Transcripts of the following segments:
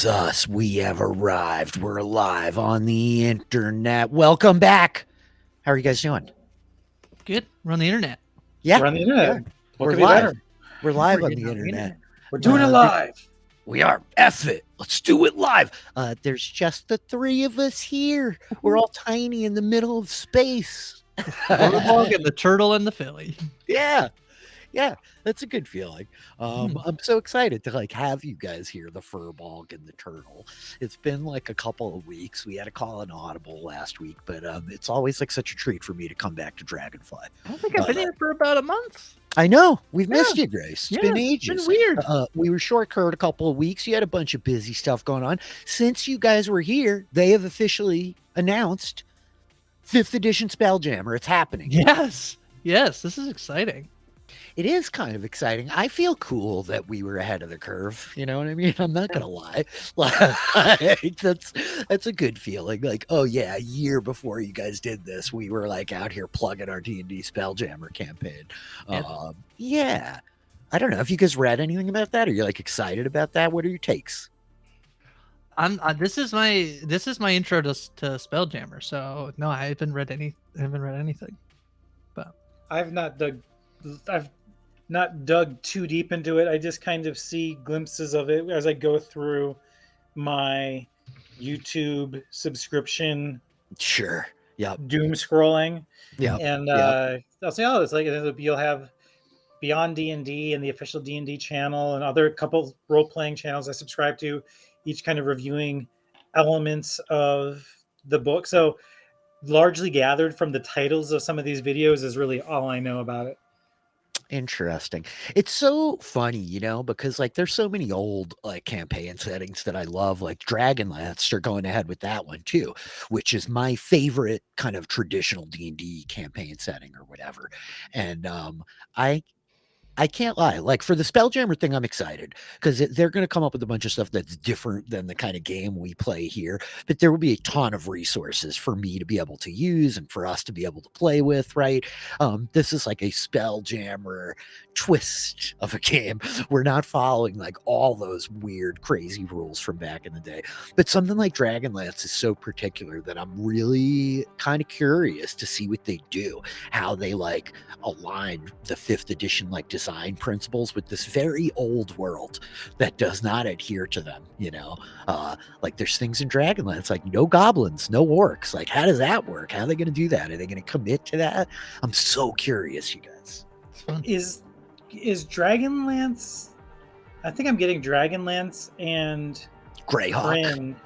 It's us. We have arrived. We're live on the internet. Welcome back. How are you guys doing? Good. We're on the internet. Yeah. We're on the internet. What We're could be live. better? We're live We're on the getting internet. We're doing it live. We are. F it. Let's do it live. There's just the three of us here. We're all tiny in the middle of space. Firbolg and the turtle and the filly. Yeah. Yeah, that's a good feeling. I'm so excited to have you guys here, the Firbolg and the Turtle. It's been like a couple of weeks. We had to call an audible last week, but it's always like such a treat for me to come back to Dragonfly. I don't think I've been here for about a month. I know. We've missed you, Grace. It's been ages. It's been weird. We were short-curved a couple of weeks. You had a bunch of busy stuff going on. Since you guys were here, they have officially announced 5th edition Spelljammer. It's happening. Yes. Yes, this is exciting. It is kind of exciting. I feel cool that we were ahead of the curve. You know what I mean? I'm not gonna lie. That's a good feeling. Like, oh yeah, a year before you guys did this, we were like out here plugging our D&D Spelljammer campaign. Yeah. I don't know if you guys read anything about that. Are you like excited about that? What are your takes? This is my intro to Spelljammer. So no, I haven't read anything. But I've not dug too deep into it. I just kind of see glimpses of it as I go through my YouTube subscription. Sure. Yeah. Doom scrolling. Yeah. And I'll say, oh, it's like you'll have Beyond D&D and the official D&D channel and other couple role-playing channels I subscribe to, each kind of reviewing elements of the book. So largely gathered from the titles of some of these videos is really all I know about it. Interesting. It's so funny, because there's so many old campaign settings that I love, like Dragonlance. They're going ahead with that one too, which is my favorite kind of traditional D&D campaign setting or whatever. And I can't lie. Like for the Spelljammer thing, I'm excited because they're going to come up with a bunch of stuff that's different than the kind of game we play here. But there will be a ton of resources for me to be able to use and for us to be able to play with, right? This is like a Spelljammer twist of a game. We're not following like all those weird, crazy rules from back in the day. But something like Dragonlance is so particular that I'm really kind of curious to see what they do, how they align the 5th edition design principles with this very old world that does not adhere to them. There's things in Dragonlance like no goblins, no orcs. Like, how does that work? How are they going to do that? Are they going to commit to that? I'm so curious, you guys. Is Dragonlance? I think I'm getting Dragonlance and Greyhawk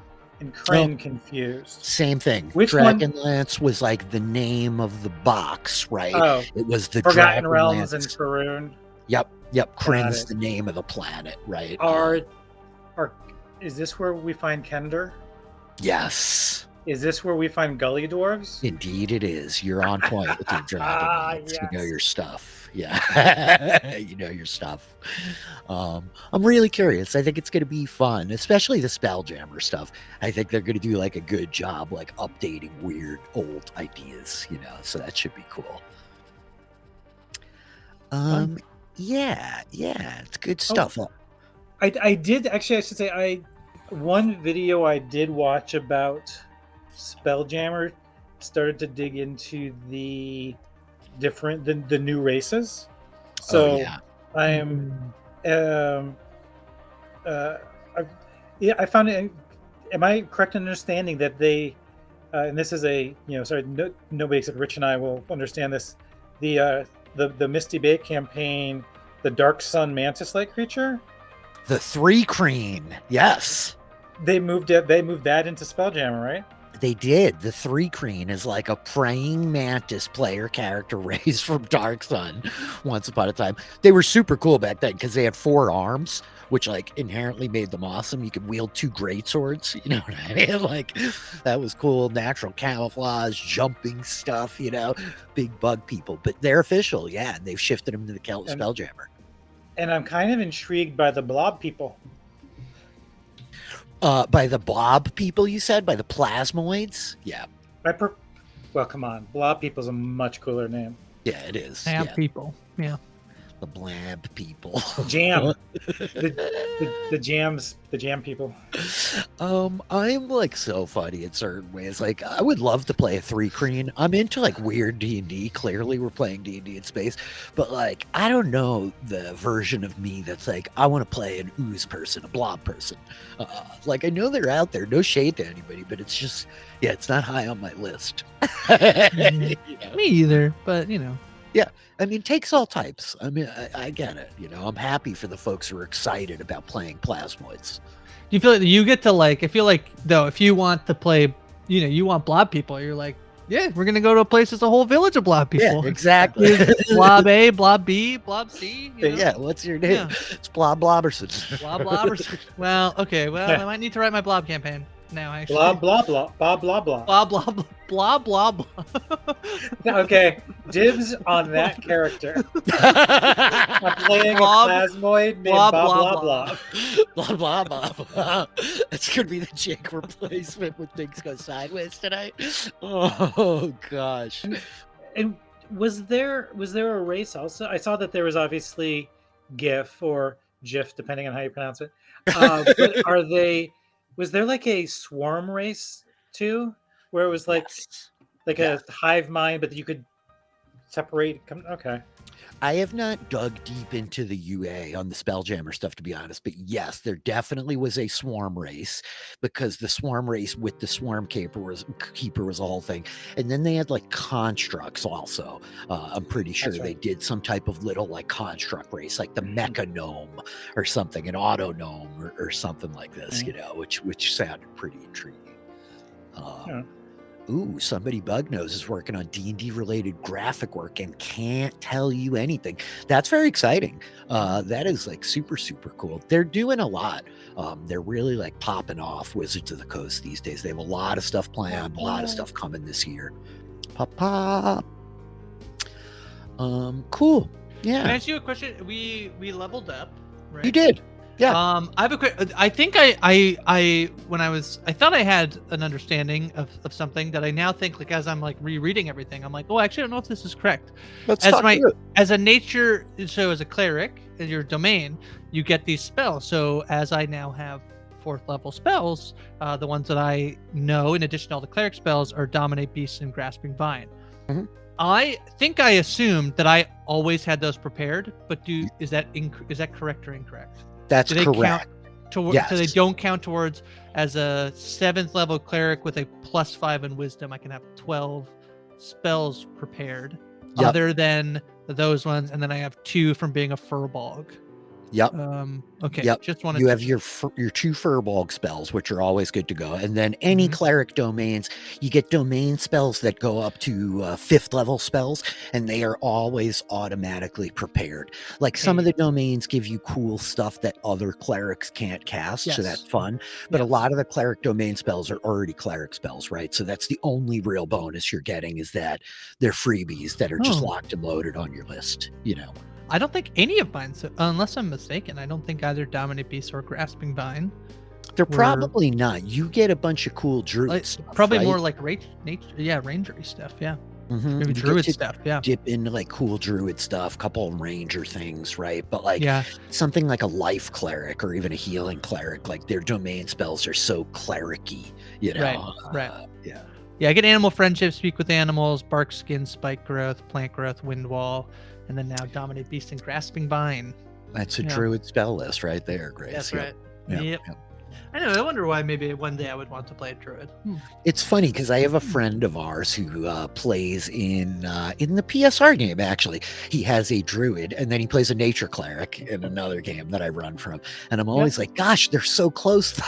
and Kryn confused. Same thing. Which Dragonlance was like the name of the box, right? Oh, it was the Forgotten Realms and Faerun. Yep. Kryn's the name of the planet, right? Is this where we find Kender? Yes. Is this where we find Gully Dwarves? Indeed it is. You're on point with your Dragonlance. Yes. You know your stuff. Yeah. You know your stuff. I'm really curious. I think it's going to be fun, especially the Spelljammer stuff. I think they're going to do a good job updating weird old ideas, so that should be cool. Yeah, it's good stuff. I did actually, I should say, one video I did watch about Spelljammer started to dig into the new races. So I am I found it. Am I correct in understanding that they and this is nobody except Rich and I will understand this, the Misty Bay campaign, the Dark Sun Mantis-like creature, the 3-Creen, yes, they moved that into Spelljammer, right? They did. The 3-Creen is like a praying mantis player character raised from Dark Sun once upon a time. They were super cool back then because they had 4 arms, which inherently made them awesome. You could wield 2 greatswords, you know what I mean? That was cool. Natural camouflage, jumping stuff, big bug people. But they're official, yeah, and they've shifted them to the Spelljammer. And I'm kind of intrigued by the blob people. By the blob people, you said? By the plasmoids? Yeah. Well, come on. Blob people's a much cooler name. Yeah, it is. Blab people. Yeah. The blab people. Jam. the jam people. I'm like so funny in certain ways. Like I would love to play a 3-creen. I'm into like weird D&D. Clearly we're playing D&D in space, but like I don't know the version of me that's like I want to play an ooze person, a blob person. Like I know they're out there. No shade to anybody, but it's just it's not high on my list. Me either, but you know. Yeah, I mean, takes all types. I mean, I get it. You know, I'm happy for the folks who are excited about playing plasmoids. Do you feel like you get to like? I feel like though, if you want to play, you know, you want blob people, you're like, yeah, we're gonna go to a place that's a whole village of blob people. Yeah, exactly. Blob A, blob B, blob C. You know? Yeah, what's your name? Yeah. It's Blob Blobberson. Blob Blobberson. Well, okay. Well, I might need to write my blob campaign now. Actually. Blob blah blah. Bob blah blah. Blob blah blah. Blah blah blah. Okay, dibs on that character. I'm playing Blob, a plasmoid named blob, Bob blah, blah blah blah blah blah. That's gonna be the Jake replacement when things go sideways tonight. Oh gosh. And was there a race also? I saw that there was obviously Giff or Giff, depending on how you pronounce it. But was there like a swarm race too? Where it was like a hive mind, but you could separate. Okay. I have not dug deep into the UA on the Spelljammer stuff, to be honest, but yes, there definitely was a swarm race because the swarm race with the Swarmkeeper was a whole thing. And then they had like constructs also. I'm pretty sure they did some type of little like construct race, like the Mecha Gnome or something, an Auto Gnome or something like this, you know, which sounded pretty intriguing. Ooh, somebody Bugnose is working on D&D related graphic work and can't tell you anything. That's very exciting. That is like super, super cool. They're doing a lot. They're really like popping off Wizards of the Coast these days. They have a lot of stuff planned, a lot of stuff coming this year. Pop. Cool. Yeah. Can I ask you a question? We leveled up, right? You did. Yeah. I have a quick. I think I thought I had an understanding of something that I now think, like, as I'm like rereading everything, I'm like, oh, actually, I don't know if this is correct. As a nature, so as a cleric in your domain, you get these spells. So as I now have 4th level spells, the ones that I know, in addition to all the cleric spells, are Dominate Beast and Grasping Vine. Mm-hmm. I think I assumed that I always had those prepared, but is that correct or incorrect? That's correct. Yes. So they don't count towards, as a 7th level cleric with a +5 in wisdom, I can have 12 spells prepared, other than those ones, and then I have 2 from being a Firbolg. Yep. Okay. Yep. Just wanted. You have your 2 Firbolg spells, which are always good to go, and then any cleric domains, you get domain spells that go up to 5th level spells, and they are always automatically prepared. Like some of the domains give you cool stuff that other clerics can't cast, so that's fun. But a lot of the cleric domain spells are already cleric spells, right? So that's the only real bonus you're getting, is that they're freebies that are just locked and loaded on your list. You know. I don't think any of mine, unless I'm mistaken, I don't think either Dominate Beast or Grasping Vine. They're probably not. You get a bunch of cool druid stuff, probably right? More like rangery stuff, yeah. Mm-hmm. Maybe druid stuff, yeah. Dip into like cool druid stuff, a couple of ranger things, right? But like something like a life cleric or even a healing cleric, like their domain spells are so cleric-y, you know? Right. Yeah, I get Animal Friendship, Speak with Animals, Bark Skin, Spike Growth, Plant Growth, Wind Wall, and then now Dominate Beast and Grasping Vine. That's a druid spell list right there, Grace. That's right. Yep. I know. I wonder why maybe one day I would want to play a druid. It's funny because I have a friend of ours who plays in the PSR game. Actually, he has a druid, and then he plays a nature cleric in another game that I run from. And I'm always like, "Gosh, they're so close!"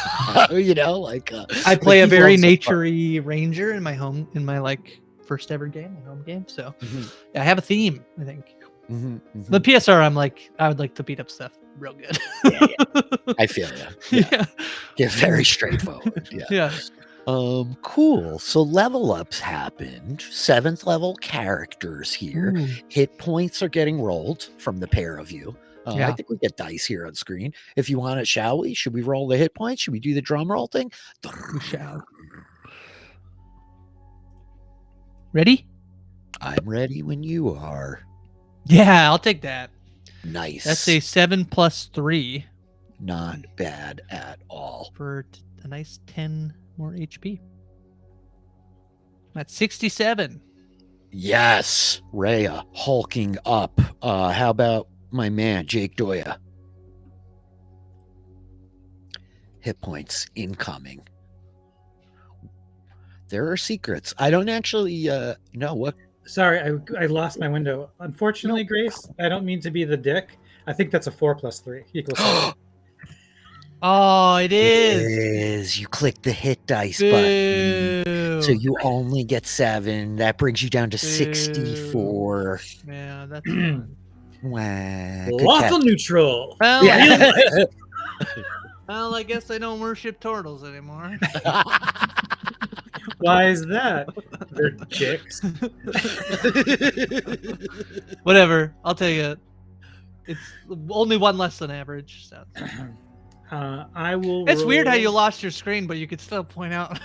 You know, like I play a very naturey ranger in my like first ever game, my home game. So I have a theme, I think. The PSR, I would like to beat up stuff real good. I feel you. Yeah, very straightforward. Yeah. Cool. So level ups happened. 7th level characters here. Hit points are getting rolled from the pair of you. I think we get dice here on screen. If you want it, shall we? Should we roll the hit points? Should we do the drum roll thing? We shall. Ready? I'm ready when you are. Yeah, I'll take that. Nice. That's a 7 + 3. Not bad at all. For a nice 10 more HP. That's 67. Yes, Reya hulking up. How about my man, Jake Doya? Hit points incoming. There are secrets. I don't actually know what. Sorry, I lost my window. Unfortunately, Grace, I don't mean to be the dick. I think that's a 4 + 3 = 7. Oh, it is. It is. You click the hit dice button. So you only get 7. That brings you down to 64. Yeah, that's wow. Waffle neutral. Well, Yeah. well, I guess I don't worship turtles anymore. Why is that? They're dicks. Whatever. I'll take it. It's only 1 less than average. So. I will. It's weird how you lost your screen, but you could still point out.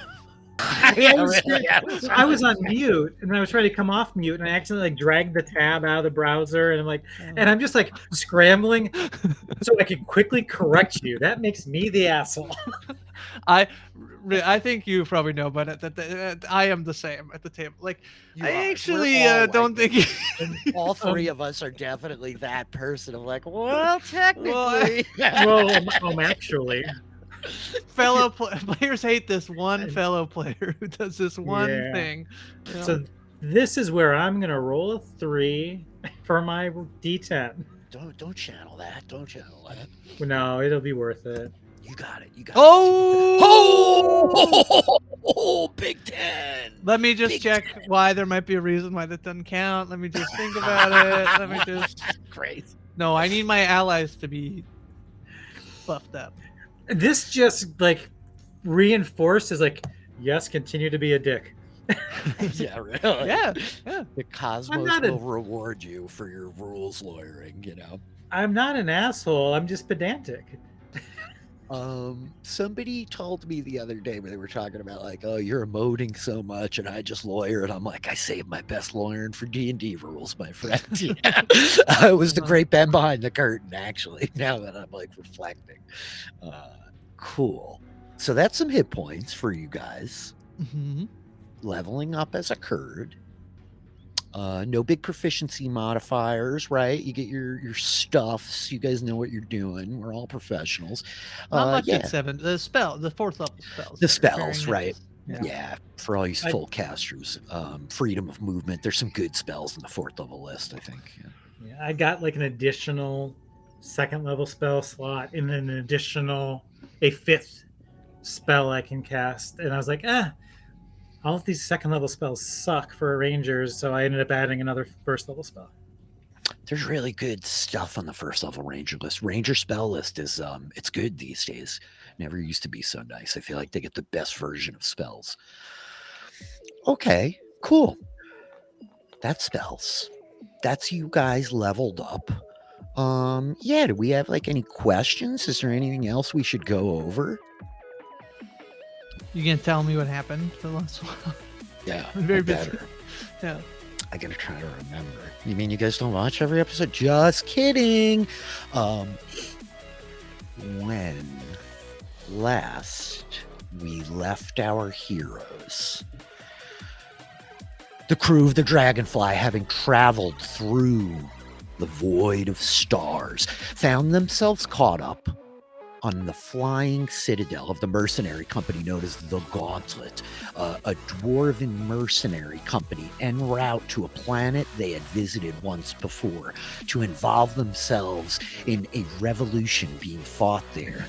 I was on mute, and I was trying to come off mute, and I accidentally dragged the tab out of the browser, and I'm just scrambling so I can quickly correct you. That makes me the asshole. I think you probably know, but I am the same at the table. I actually don't think all 3 of us are definitely that person. I'm well, technically. Actually. Fellow players hate this one fellow player who does this one thing. You know? So this is where I'm gonna roll a 3 for my D10. Don't channel that. Don't channel that. No, it'll be worth it. You got it. Oh, Big 10. Let me just check why there might be a reason why that doesn't count. Let me just think about it. Let me just. Crazy. No, I need my allies to be buffed up. This just reinforces yes, continue to be a dick. Yeah, really. Yeah. The cosmos will reward you for your rules lawyering, I'm not an asshole. I'm just pedantic. Somebody told me the other day when they were talking about oh, you're emoting so much, and I just lawyer, and I'm I saved my best lawyering for D&D rules, my friend. Yeah. I was the great Ben behind the curtain, actually, now that I'm reflecting. Cool. So that's some hit points for you guys. Mm-hmm. Leveling up as occurred. No big proficiency modifiers, right? You get your stuffs. You guys know what you're doing. We're all professionals. Not much at 7. The 4th level spells. The spells, right? Yeah. Yeah, for all you full casters. Freedom of movement. There's some good spells in the 4th level list, I think. Yeah, I got an additional 2nd level spell slot and an additional a 5th spell I can cast, and I was all of these 2nd level spells suck for rangers, so I ended up adding another 1st level spell. There's really good stuff on the 1st level ranger list. Ranger spell list is it's good these days. Never used to be so nice. I feel like they get the best version of spells. Okay, cool. That's spells. That's you guys leveled up. Do we have any questions? Is there anything else we should go over? You can tell me what happened the last one. Yeah, I'm very busy. Yeah. I gotta try to remember. You mean you guys don't watch every episode? Just kidding. When last we left our heroes, the crew of the Dragonfly, having traveled through the void of stars, found themselves caught up on the flying citadel of the mercenary company known as the Gauntlet, a dwarven mercenary company en route to a planet they had visited once before to involve themselves in a revolution being fought there.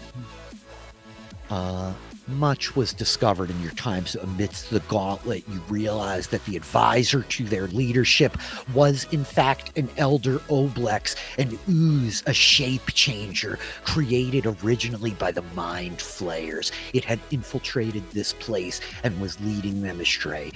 Much was discovered in your times amidst the Gauntlet. You realized that the advisor to their leadership was, in fact, an elder Oblex, an ooze, a shape changer, created originally by the Mind Flayers. It had infiltrated this place and was leading them astray.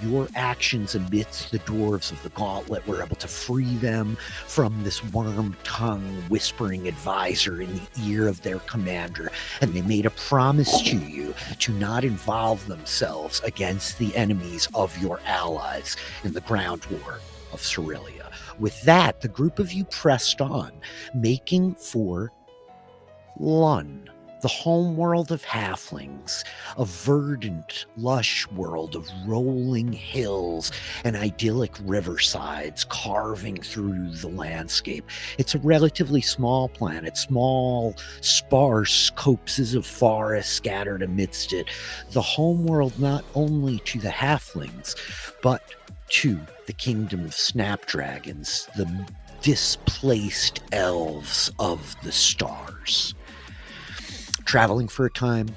Your actions amidst the dwarves of the Gauntlet were able to free them from this worm-tongue whispering advisor in the ear of their commander, and they made a promise to you to not involve themselves against the enemies of your allies in the ground war of Cerelia. With that, the group of you pressed on, making for Lun, the homeworld of halflings, a verdant, lush world of rolling hills and idyllic riversides carving through the landscape. It's a relatively small planet, small, sparse copses of forest scattered amidst it. The homeworld not only to the halflings, but to the kingdom of snapdragons, the displaced elves of the stars. Traveling for a time,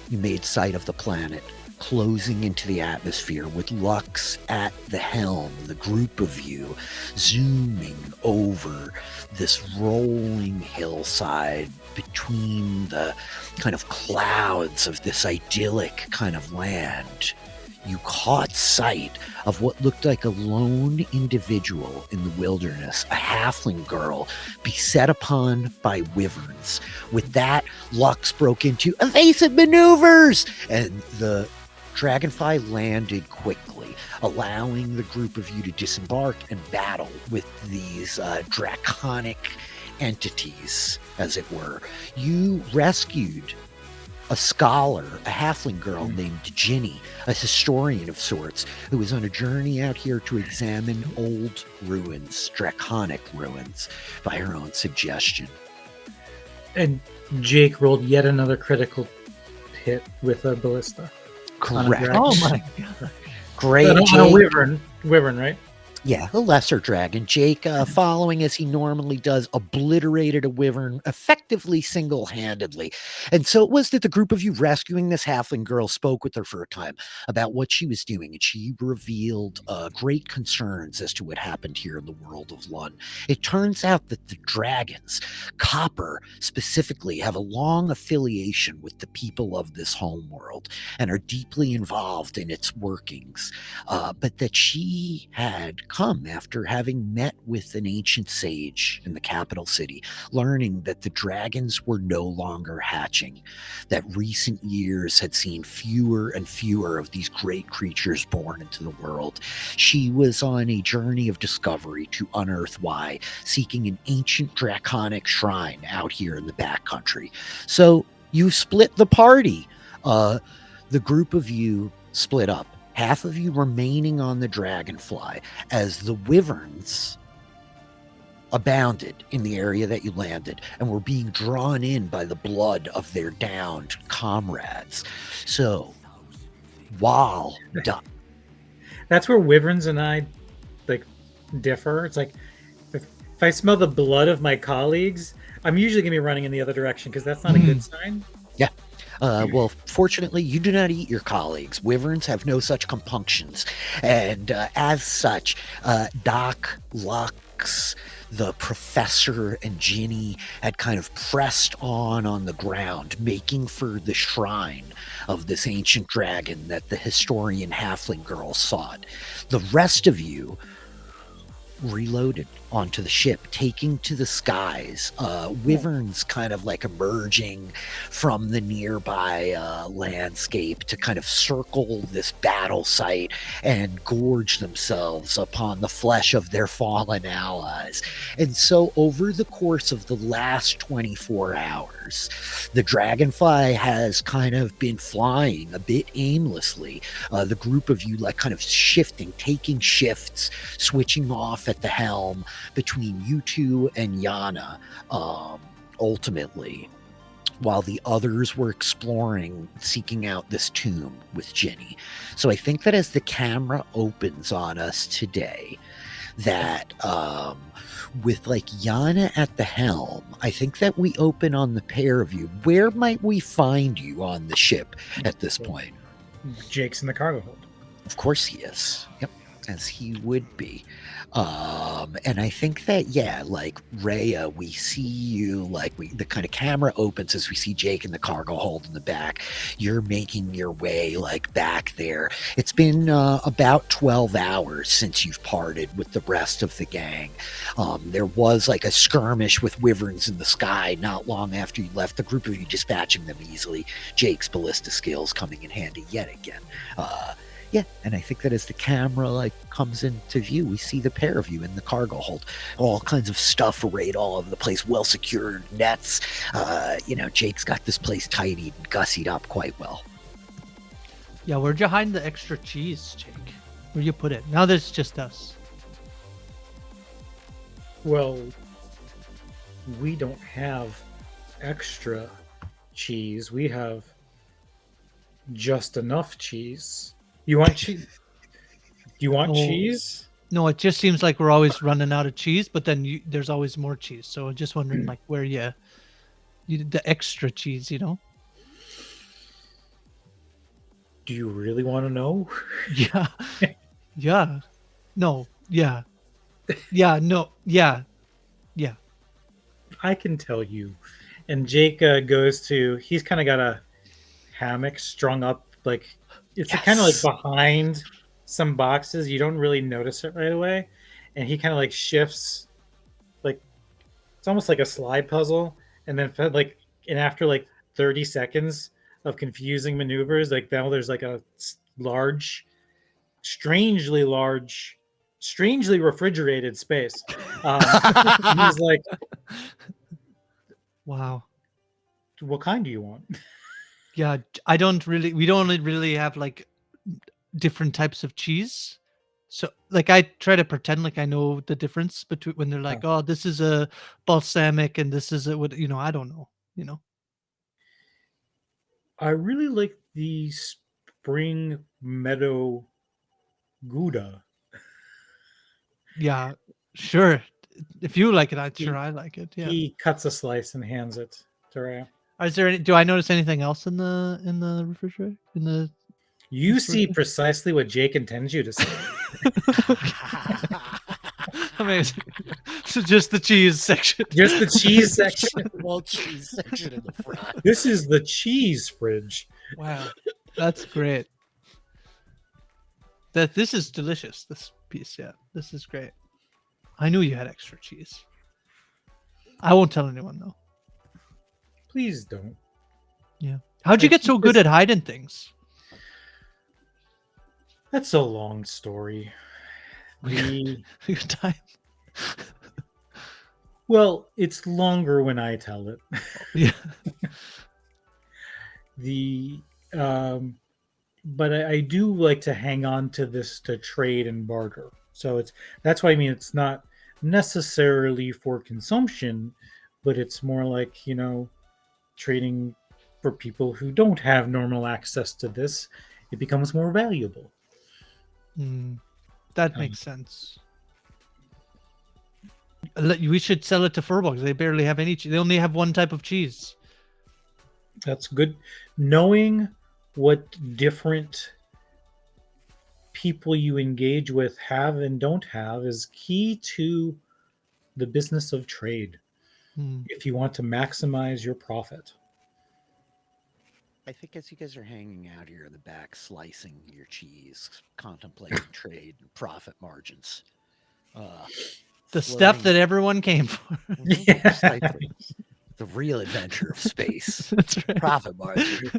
you made sight of the planet, closing into the atmosphere with Lux at the helm, the group of you zooming over this rolling hillside between the kind of clouds of this idyllic kind of land. You caught sight of what looked like a lone individual in the wilderness, a halfling girl beset upon by wyverns. With that, Lux broke into evasive maneuvers, and the Dragonfly landed quickly, allowing the group of you to disembark and battle with these draconic entities, as it were. You rescued a scholar, a halfling girl named Ginny, a historian of sorts, who was on a journey out here to examine old ruins, draconic ruins, by her own suggestion. And Jake rolled yet another critical hit with a ballista. Correct. Oh my god. Great. On a wyvern, right? Yeah, a lesser dragon. Jake, following as he normally does, obliterated a wyvern effectively single-handedly. And so it was that the group of you rescuing this halfling girl spoke with her for a time about what she was doing, and she revealed great concerns as to what happened here in the world of Lun. It turns out that the dragons, Copper specifically, have a long affiliation with the people of this homeworld and are deeply involved in its workings, but that she had come after having met with an ancient sage in the capital city, learning that the dragons were no longer hatching, that recent years had seen fewer and fewer of these great creatures born into the world. She was on a journey of discovery to unearth why, seeking an ancient draconic shrine out here in the backcountry. So you split the party. The group of you split up. Half of you remaining on the Dragonfly as the wyverns abounded in the area that you landed and were being drawn in by the blood of their downed comrades. So, while... That's where wyverns and I differ. It's like, if I smell the blood of my colleagues, I'm usually going to be running in the other direction because that's not a good sign. Yeah. Well, fortunately, you do not eat your colleagues. Wyverns have no such compunctions. And as such, Doc, Lux, the Professor, and Ginny had kind of pressed on the ground, making for the shrine of this ancient dragon that the historian halfling girl sought. The rest of you reloaded onto the ship, taking to the skies, wyverns kind of like emerging from the nearby landscape to kind of circle this battle site and gorge themselves upon the flesh of their fallen allies. And so over the course of the last 24 hours, the Dragonfly has kind of been flying a bit aimlessly. The group of you kind of shifting, taking shifts, switching off at the helm, between you two and Yana, ultimately, while the others were exploring, seeking out this tomb with Ginny. So I think that as the camera opens on us today, that with Yana at the helm, I think that we open on the pair of you. Where might we find you on the ship at this point? Jake's in the cargo hold. Of course he is. Yep. As he would be. And I think that, Reya, we see you, the kind of camera opens as we see Jake in the cargo hold in the back. You're making your way, back there. It's been about 12 hours since you've parted with the rest of the gang. There was, a skirmish with wyverns in the sky not long after you left, the group of you dispatching them easily. Jake's ballista skills coming in handy yet again. Yeah, and I think that as the camera like comes into view, we see the pair of you in the cargo hold. All kinds of stuff arrayed all over the place, well secured nets. Jake's got this place tidied and gussied up quite well. Yeah, where'd you hide the extra cheese, Jake? Where'd you put it? Now there's just us. Well, we don't have extra cheese. We have just enough cheese. You want cheese? Do you want cheese? No, it just seems like we're always running out of cheese, but then there's always more cheese. So I'm just wondering, like, where you the extra cheese, Do you really want to know? Yeah. Yeah. No. Yeah. Yeah. No. Yeah. Yeah. I can tell you. And Jake he's kind of got a hammock strung up, like it's kind of like behind some boxes. You don't really notice it right away. And he kind of like shifts, like it's almost like a slide puzzle. And then after like 30 seconds of confusing maneuvers, like now there's like a strangely refrigerated space. He's like, wow, what kind do you want? Yeah, we don't really have like different types of cheese. So like I try to pretend like I know the difference between when they're like, oh, this is a balsamic and this is I don't know, I really like the spring meadow Gouda. Yeah, sure. If you like it, I like it. Yeah. He cuts a slice and hands it to Reya. Is there do I notice anything else in the refrigerator? You see precisely what Jake intends you to see. Amazing. So just the cheese section. Just the cheese section. Well, cheese section in the front. This is the cheese fridge. Wow, that's great. This is delicious. This piece, yeah, this is great. I knew you had extra cheese. I won't tell anyone though. Please don't. Yeah. How'd you get so good at hiding things? That's a long story. Your time. Well, it's longer when I tell it. Yeah. But I do like to hang on to this to trade and barter. So that's why I mean it's not necessarily for consumption, but it's more like, trading for people who don't have normal access to this. It becomes more valuable. That makes sense. We should sell it to Firbolg. They barely have any cheese. They only have one type of cheese. That's good. Knowing what different people you engage with have and don't have is key to the business of trade. If you want to maximize your profit. I think as you guys are hanging out here in the back, slicing your cheese, contemplating trade and profit margins. The stuff that everyone came for. Yeah. The real adventure of space. That's right. Profit margin.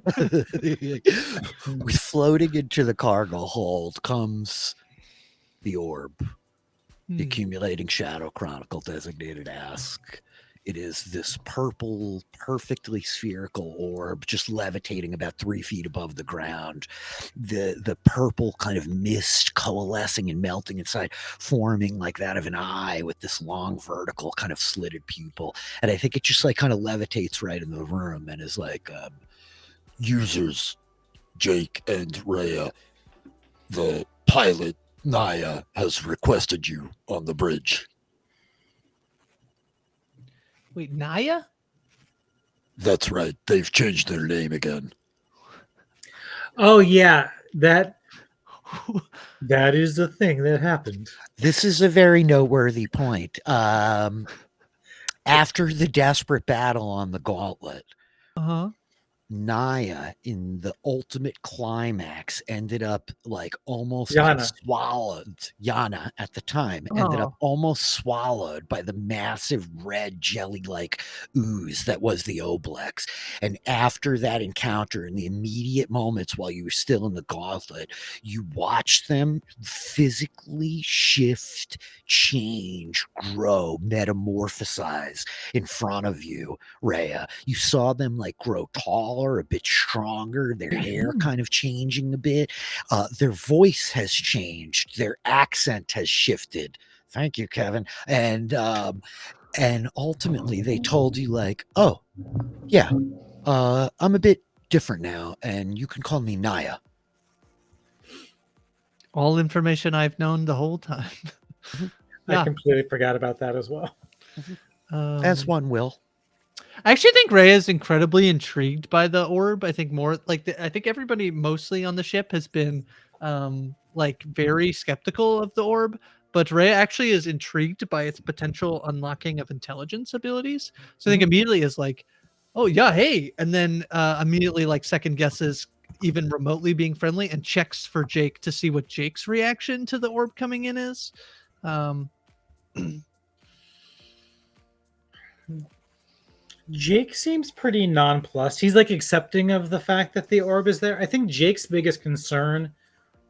With floating into the cargo hold comes the orb. The accumulating shadow chronicle designated ask. It is this purple, perfectly spherical orb just levitating about 3 feet above the ground. The purple kind of mist coalescing and melting inside, forming like that of an eye with this long vertical kind of slitted pupil. And I think it just like kind of levitates right in the room and is like, users, Jake and Reya, the pilot, Naya, has requested you on the bridge. Wait, Naya? That's right. They've changed their name again. Oh, yeah. That is the thing that happened. This is a very noteworthy point. After the desperate battle on the Gauntlet, Naya in the ultimate climax ended up like almost swallowed. Yana at the time ended up almost swallowed by the massive red jelly-like ooze that was the Oblex. And after that encounter, in the immediate moments while you were still in the gauntlet, you watched them physically shift, change, grow, metamorphosize in front of you, Reya. You saw them like grow taller, a bit stronger, their hair kind of changing a bit. Their voice has changed, their accent has shifted. Thank you, Kevin. And ultimately they told you like, oh, yeah, I'm a bit different now, and you can call me Naya. All information I've known the whole time. I completely forgot about that as well. As one will. I actually think Reya is incredibly intrigued by the orb. I think more like I think everybody mostly on the ship has been like very skeptical of the orb, but Reya actually is intrigued by its potential unlocking of intelligence abilities. So I think immediately is like, oh yeah, hey, and then immediately like second guesses even remotely being friendly and checks for Jake to see what Jake's reaction to the orb coming in is. Jake seems pretty nonplussed. He's like accepting of the fact that the orb is there. I think Jake's biggest concern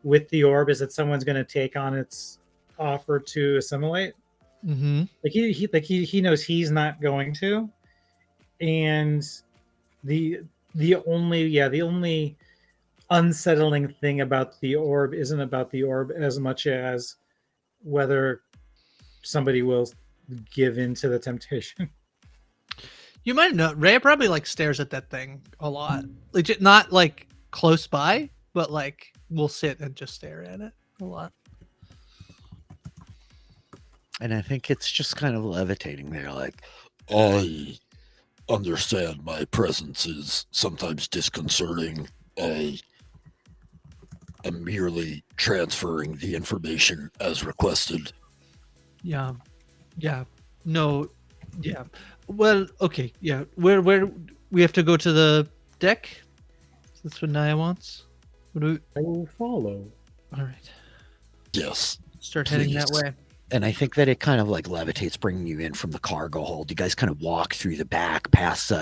with the orb is that someone's going to take on its offer to assimilate. Like he knows he's not going to, and the only unsettling thing about the orb isn't about the orb as much as whether somebody will give in to the temptation. You might know Reya probably like stares at that thing a lot. Legit, not like close by, but like we'll sit and just stare at it a lot. And I think it's just kind of levitating there, like, I understand my presence is sometimes disconcerting. I am merely transferring the information as requested. Yeah. No. Yeah. Well, okay. Yeah. Where we have to go to the deck? That's what Naya wants. I will follow. All right. Yes. Start heading that way. And I think that it kind of like levitates, bringing you in from the cargo hold. You guys kind of walk through the back, past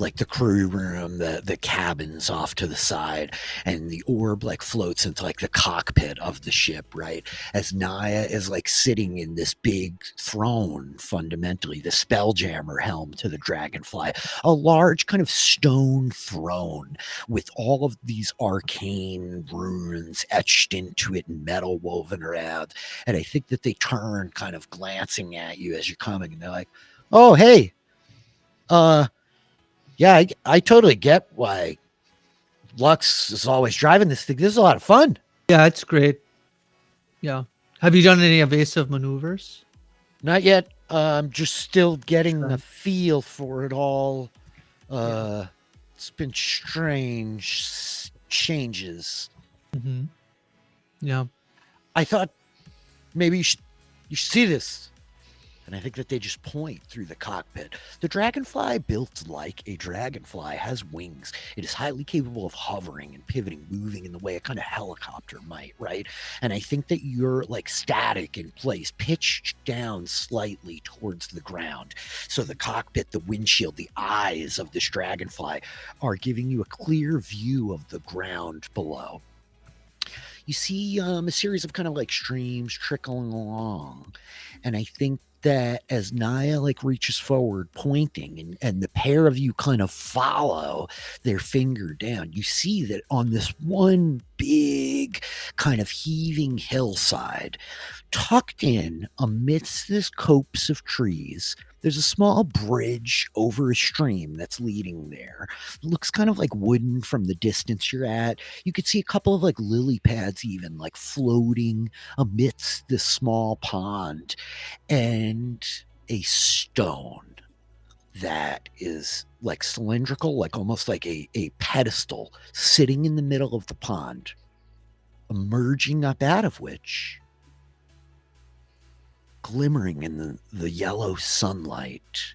like the crew room, the cabins off to the side, and the orb like floats into like the cockpit of the ship, right? As Naya is like sitting in this big throne, fundamentally, the Spelljammer helm to the Dragonfly, a large kind of stone throne with all of these arcane runes etched into it and metal woven around. And I think that they turn kind of glancing at you as you're coming, and they're like, oh, hey, yeah, I totally get why Lux is always driving this thing. This is a lot of fun. Yeah, it's great. Yeah. Have you done any evasive maneuvers? Not yet. I'm just still getting the feel for it all. It's been strange changes. Yeah. I thought maybe you should see this. And I think that they just point through the cockpit. The Dragonfly, built like a dragonfly, has wings. It is highly capable of hovering and pivoting, moving in the way a kind of helicopter might, right? And I think that you're like static in place, pitched down slightly towards the ground. So the cockpit, the windshield, the eyes of this Dragonfly are giving you a clear view of the ground below. You see a series of kind of like streams trickling along. And I think that as Naya like reaches forward pointing, and the pair of you kind of follow their finger down, you see that on this one big kind of heaving hillside, tucked in amidst this copse of trees, there's a small bridge over a stream that's leading there. It looks kind of like wooden from the distance you're at. You could see a couple of like lily pads even like floating amidst this small pond, and a stone that is like cylindrical, like almost like a pedestal sitting in the middle of the pond, emerging up out of which, glimmering in the yellow sunlight,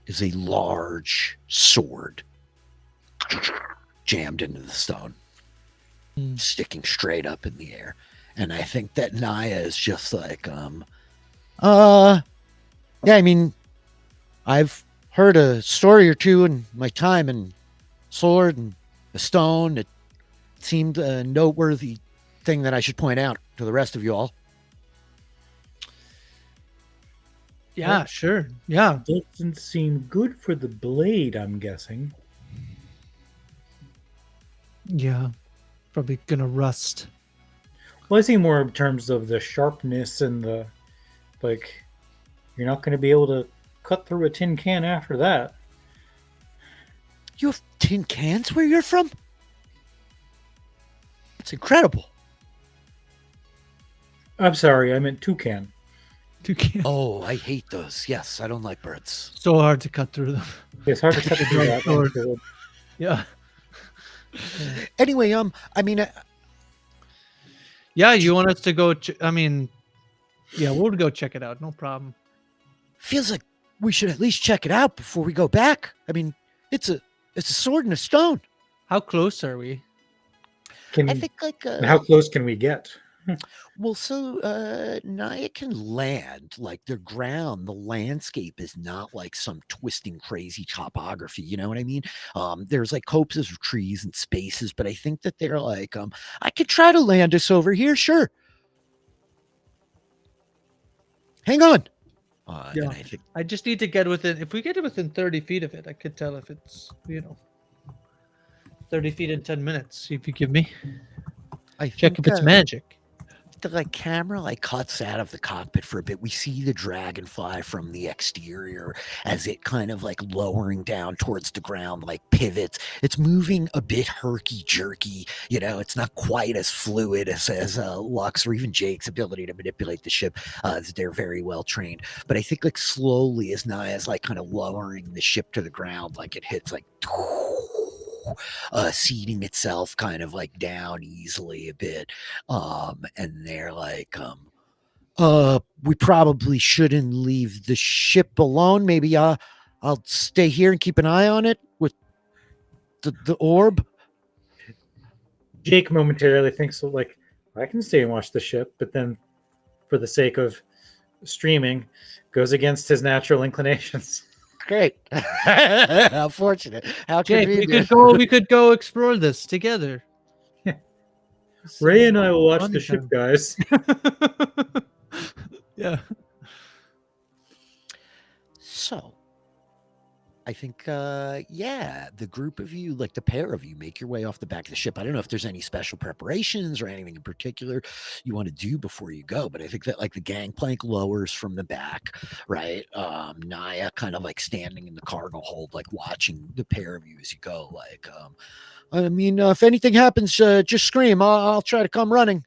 is a large sword. jammed into the stone, sticking straight up in the air. And I think that Naya is just like, yeah, I mean, I've heard a story or two in my time in Sword and the Stone. It seemed a noteworthy thing that I should point out to the rest of you all. Yeah, sure. Yeah. Doesn't seem good for the blade, I'm guessing. Yeah. Probably gonna rust. Well, I see more in terms of the sharpness and the, like, you're not going to be able to cut through a tin can after that. You have tin cans where you're from? It's incredible. I'm sorry, I meant toucan. Toucan. Oh, I hate those. Yes, I don't like birds. So hard to cut through them. It's hard to cut through that. Yeah. Anyway, I mean, yeah, you want us to go? I mean, yeah, we'll go check it out. No problem. feels like we should at least check it out before we go back. I mean, it's a sword and a stone. How close are we? I think like how close can we get? Well, so Naya can land like the ground. The landscape is not like some twisting, crazy topography. You know what I mean? There's like copses of trees and spaces, but I think that they're like, I could try to land us over here. Sure. Hang on. Yeah. I just need to get within. If we get it within 30 feet of it, I could tell if it's 30 feet in 10 minutes. If you give me, I check if it's magic. The like camera like cuts out of the cockpit for a bit. We see the Dragonfly from the exterior as it kind of like lowering down towards the ground, like pivots. It's moving a bit herky jerky. You know, it's not quite as fluid as Lux or even Jake's ability to manipulate the ship. They're very well trained, but I think like slowly as Naya's like kind of lowering the ship to the ground, like it hits like seating itself kind of like down easily a bit, and they're like, we probably shouldn't leave the ship alone. Maybe I'll stay here and keep an eye on it with the orb. Jake momentarily thinks, like, I can stay and watch the ship, but then for the sake of streaming goes against his natural inclinations. Great. How fortunate. How convenient. We could go explore this together. Yeah. Ray and I will watch the ship, guys. Yeah. So I think, the group of you, like the pair of you, make your way off the back of the ship. I don't know if there's any special preparations or anything in particular you want to do before you go, but I think that like the gangplank lowers from the back, right? Naya kind of like standing in the cargo hold, like watching the pair of you as you go. Like, I mean, if anything happens, just scream. I'll try to come running.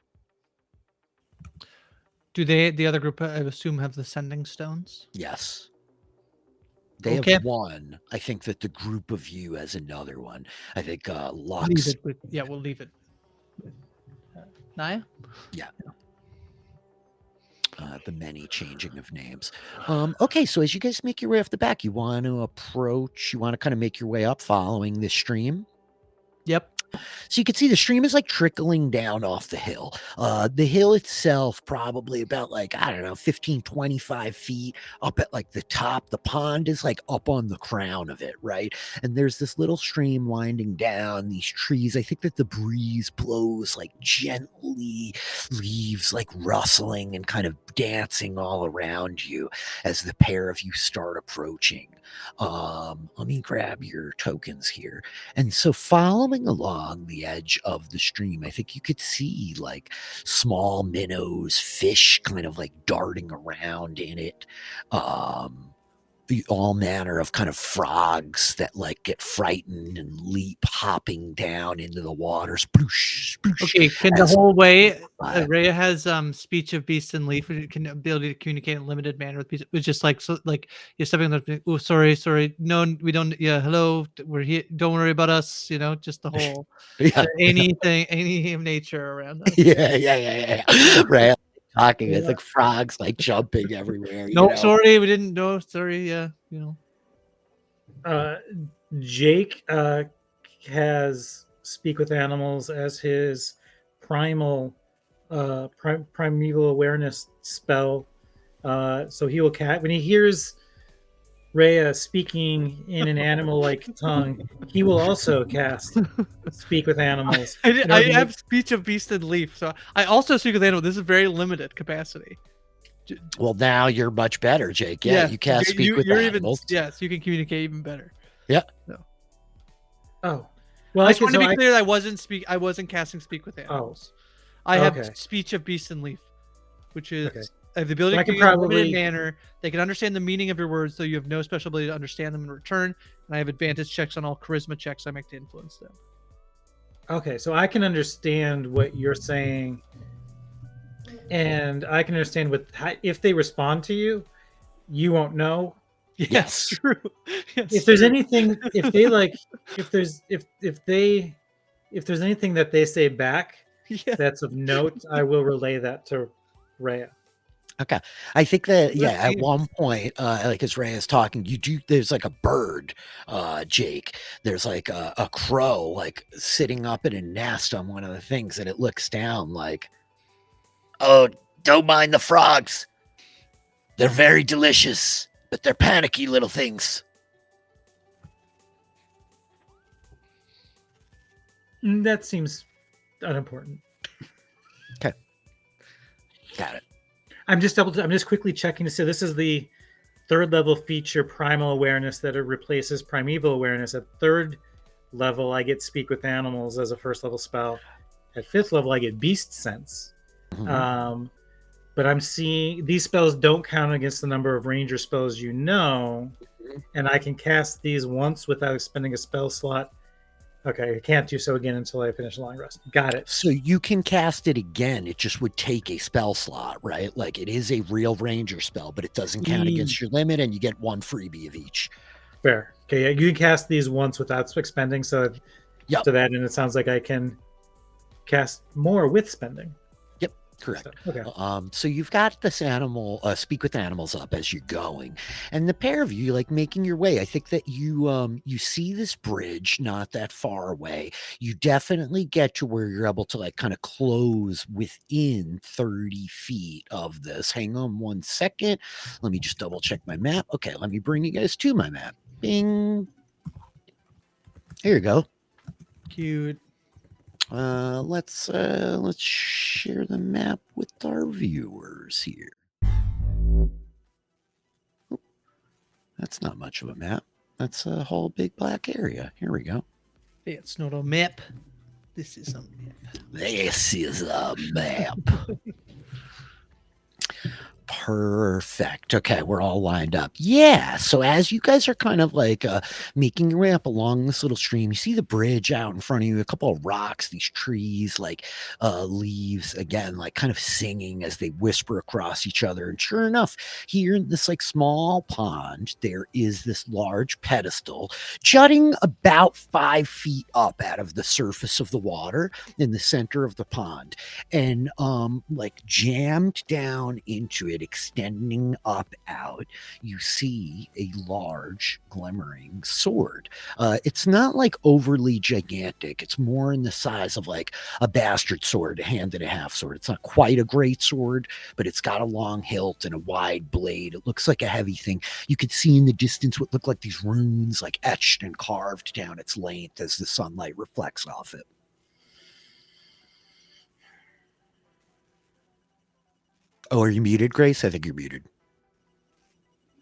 Do the other group, I assume, have the sending stones? Yes. They have one. I think that the group of you has another one. I think Lux. We'll leave it. Naya? Yeah. The many changing of names. Okay, so as you guys make your way off the back, you want to kind of make your way up following this stream. Yep. So you can see the stream is like trickling down off the hill. The hill itself, probably about like, I don't know, 15, 25 feet up at like the top. The pond is like up on the crown of it, right? And there's this little stream winding down, these trees. I think that the breeze blows like gently, leaves like rustling and kind of dancing all around you as the pair of you start approaching. Let me grab your tokens here. And so following along the edge of the stream, I think you could see like small minnows, fish kind of like darting around in it. All manner of kind of frogs that like get frightened and leap hopping down into the water. Sploosh, sploosh, okay, can the whole way Reya has speech of beast and leaf, can ability to communicate in a limited manner with beast. It's just like, so like you're stepping on the, oh sorry, no, we don't, yeah, hello, we're here, don't worry about us, just the whole any nature around us. Yeah. Right. Talking, it's like frogs like jumping everywhere. Sorry, we didn't know. Sorry, yeah, Jake has Speak with Animals as his primal primeval awareness spell. So he will when he hears Reya speaking in an animal-like tongue, he will also cast Speak with Animals. I have speech of beast and leaf, so I also speak with animal. This is very limited capacity. Well, now you're much better, Jake. Yeah, you cast speak with animals. Yes, you can communicate even better. Yeah. So. Oh, well, I just want to be clear that I wasn't casting speak with animals. I have speech of beast and leaf, which is I have the ability to communicate in a limited manner. They can understand the meaning of your words, though you have no special ability to understand them in return. And I have advantage checks on all charisma checks I make to influence them. Okay, so I can understand what you're saying, and I can understand if they respond to you, you won't know. Yes, true. Yes, if there's anything, if they like, if there's anything that they say back that's of note, I will relay that to Reya. Okay. I think that, at one point, like as Ray is talking, there's like a bird, Jake. There's like a crow, like sitting up in a nest on one of the things, and it looks down like, oh, don't mind the frogs. They're very delicious, but they're panicky little things. That seems unimportant. Okay. Got it. I'm just quickly checking to see this is the 3rd level feature, Primal Awareness, that it replaces Primeval Awareness. At 3rd level, I get Speak with Animals as a 1st level spell. At 5th level, I get Beast Sense. Mm-hmm. But I'm seeing these spells don't count against the number of Ranger spells and I can cast these once without expending a spell slot. Okay, I can't do so again until I finish Long Rest. Got it. So you can cast it again. It just would take a spell slot, right? Like it is a real Ranger spell, but it doesn't count against your limit, and you get 1 freebie of each. Fair. Okay, you can cast these once without expending. So to that, and it sounds like I can cast more with spending. Correct. Okay. So you've got this animal, Speak with Animals up as you're going, and the pair of you like making your way. I think that you see this bridge not that far away. You definitely get to where you're able to like kind of close within 30 feet of this. Hang on 1 second. Let me just double check my map. Okay, let me bring you guys to my map. Bing. Here you go. Cute. Let's share the map with our viewers here. Oh, that's not much of a map. That's a whole big black area. Here we go. It's not a map. This is a map. This is a map. Perfect. Okay, we're all lined up. Yeah, so as you guys are kind of like making your way up along this little stream, you see the bridge out in front of you, a couple of rocks, these trees, like leaves, again, like kind of singing as they whisper across each other. And sure enough, here in this like small pond, there is this large pedestal jutting about 5 feet up out of the surface of the water in the center of the pond. And like jammed down into it, extending up out, you see a large glimmering sword. It's not like overly gigantic. It's more in the size of like a bastard sword, a hand and a half sword. It's not quite a great sword, but it's got a long hilt and a wide blade. It looks like a heavy thing. You could see in the distance what look like these runes like etched and carved down its length as the sunlight reflects off it. Oh, are you muted, Grace? I think you're muted.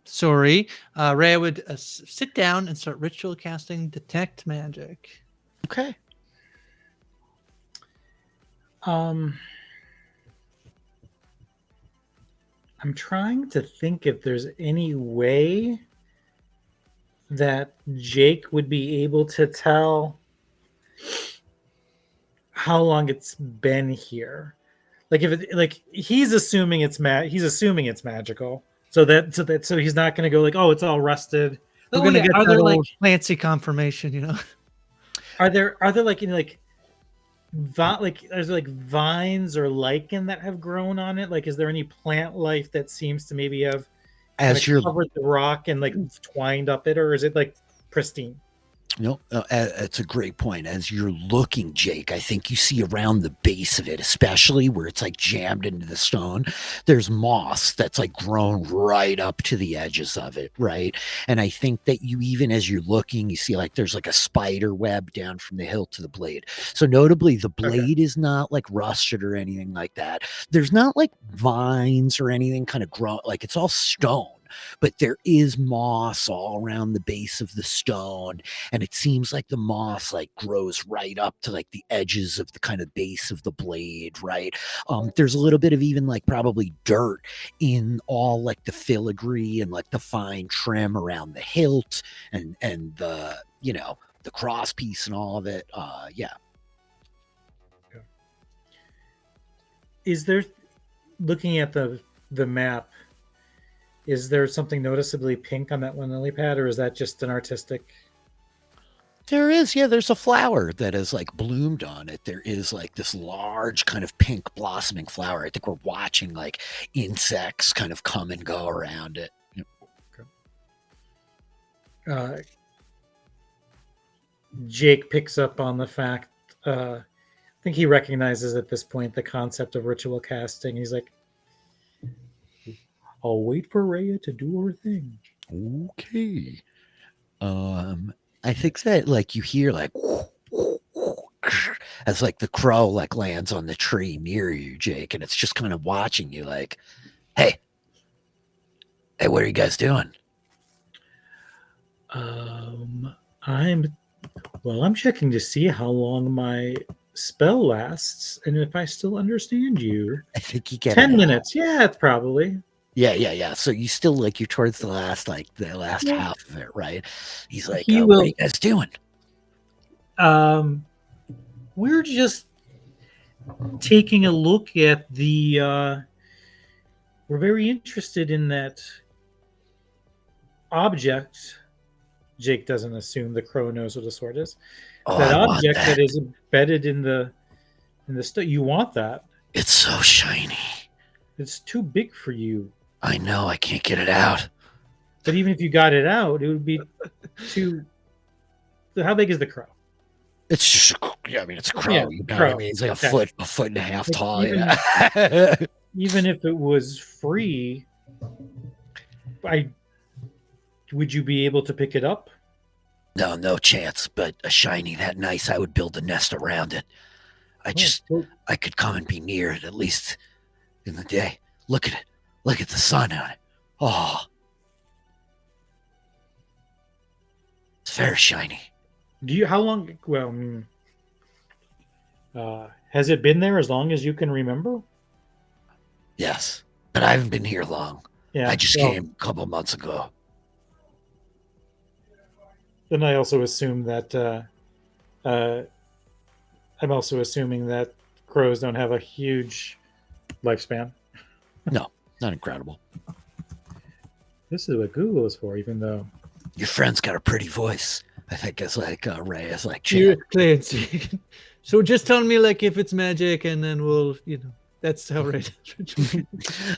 Sorry. Reya would sit down and start ritual casting Detect Magic. Okay. I'm trying to think if there's any way that Jake would be able to tell how long it's been here. Like if it, like he's assuming it's magical, so he's not going to go like, oh, it's all rusted. We're going to get are there like Clancy confirmation, you know? Are there like is there like vines or lichen that have grown on it? Like, is there any plant life that seems to maybe have covered the rock and like twined up it, or is it like pristine? No, it's a great point. As you're looking, Jake, I think you see around the base of it, especially where it's like jammed into the stone, there's moss that's like grown right up to the edges of it, right? And I think that you, even as you're looking, you see like there's like a spider web down from the hilt to the blade. So notably, the blade is not like rusted or anything like that. There's not like vines or anything kind of grown, like it's all stone. But there is moss all around the base of the stone, and it seems like the moss like grows right up to like the edges of the kind of base of the blade, right? There's a little bit of even like probably dirt in all like the filigree and like the fine trim around the hilt and the, you know, the cross piece and all of it. Yeah. Is there, looking at the map, is there something noticeably pink on that one lily pad, or is that just an artistic? There is, yeah, there's a flower that is like bloomed on it. There is like this large kind of pink blossoming flower. I think we're watching like insects kind of come and go around it. Jake picks up on the fact, I think he recognizes at this point the concept of ritual casting. He's like, I'll wait for Reya to do her thing. Okay. I think that like you hear like as like the crow like lands on the tree near you, Jake, and it's just kind of watching you like, hey, what are you guys doing? I'm checking to see how long my spell lasts and if I still understand you. I think you get 10 minutes. Yeah, it's probably. Yeah. So you still like you're towards the last half of it, right? He's like, He what are you guys doing? We're just taking a look at the. We're very interested in that object. Jake doesn't assume the crow knows what a sword is. That object that is embedded in the you want that? It's so shiny. It's too big for you. I know, I can't get it out. But even if you got it out, it would be too. How big is the crow? It's just, I mean, it's a crow. Yeah, you know what I mean? It's like a foot and a half tall. Even if it was free, would you be able to pick it up? No chance. But a shiny that nice, I would build a nest around it. I could come and be near it at least in the day. Look at it. Look at the sun on it. Oh, it's very shiny. How long? Well, has it been there as long as you can remember? Yes, but I haven't been here long. Yeah, I just came a couple months ago. Then I also assume that I'm also assuming that crows don't have a huge lifespan. No, not incredible. This is what Google is for, even though your friend's got a pretty voice. I think it's like Ray is like Clancy. So just tell me like if it's magic, and then we'll, that's how Ray does.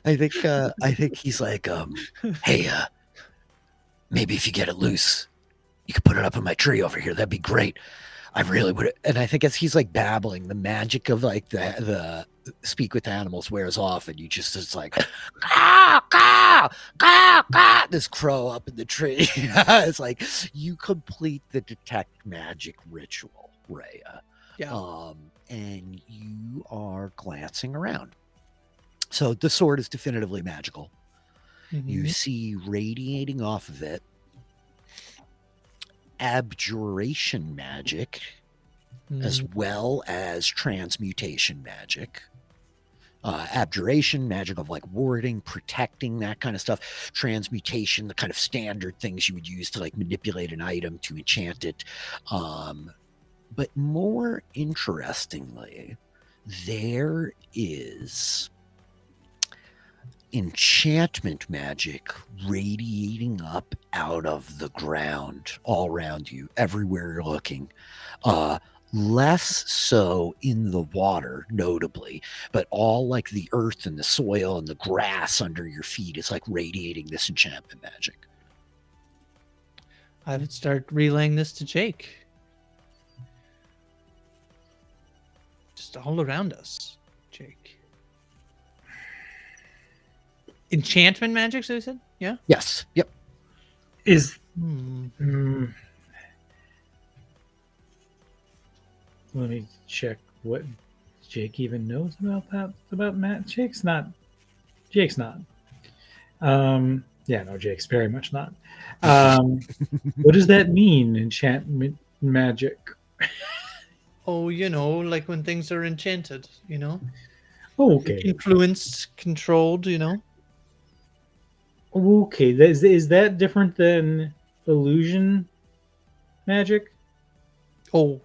I think he's like, hey, maybe if you get it loose, you could put it up in my tree over here. That'd be great. I really would. And I think as he's like babbling, the magic of like the speak with animals wears off, and you just, it's like, this crow up in the tree. It's like you complete the detect magic ritual, Reya. Yeah. And you are glancing around. So the sword is definitively magical. Mm-hmm. You see radiating off of it abjuration magic, as well as transmutation magic. Abjuration magic of like warding, protecting, that kind of stuff. Transmutation, the kind of standard things you would use to like manipulate an item to enchant it. But more interestingly, there is enchantment magic radiating up out of the ground all around you, everywhere you're looking. Less so in the water, notably, but all like the earth and the soil and the grass under your feet is like radiating this enchantment magic. I would start relaying this to Jake. Just all around us, Jake. Enchantment magic, so you said? Yeah? Yes. Yep. Is let me check what Jake even knows about that. About Matt. Jake's not. Yeah, no, Jake's very much not. What does that mean, enchantment magic? Oh, like when things are enchanted, Oh, okay. Influenced, controlled, Okay, is that different than illusion magic? Oh,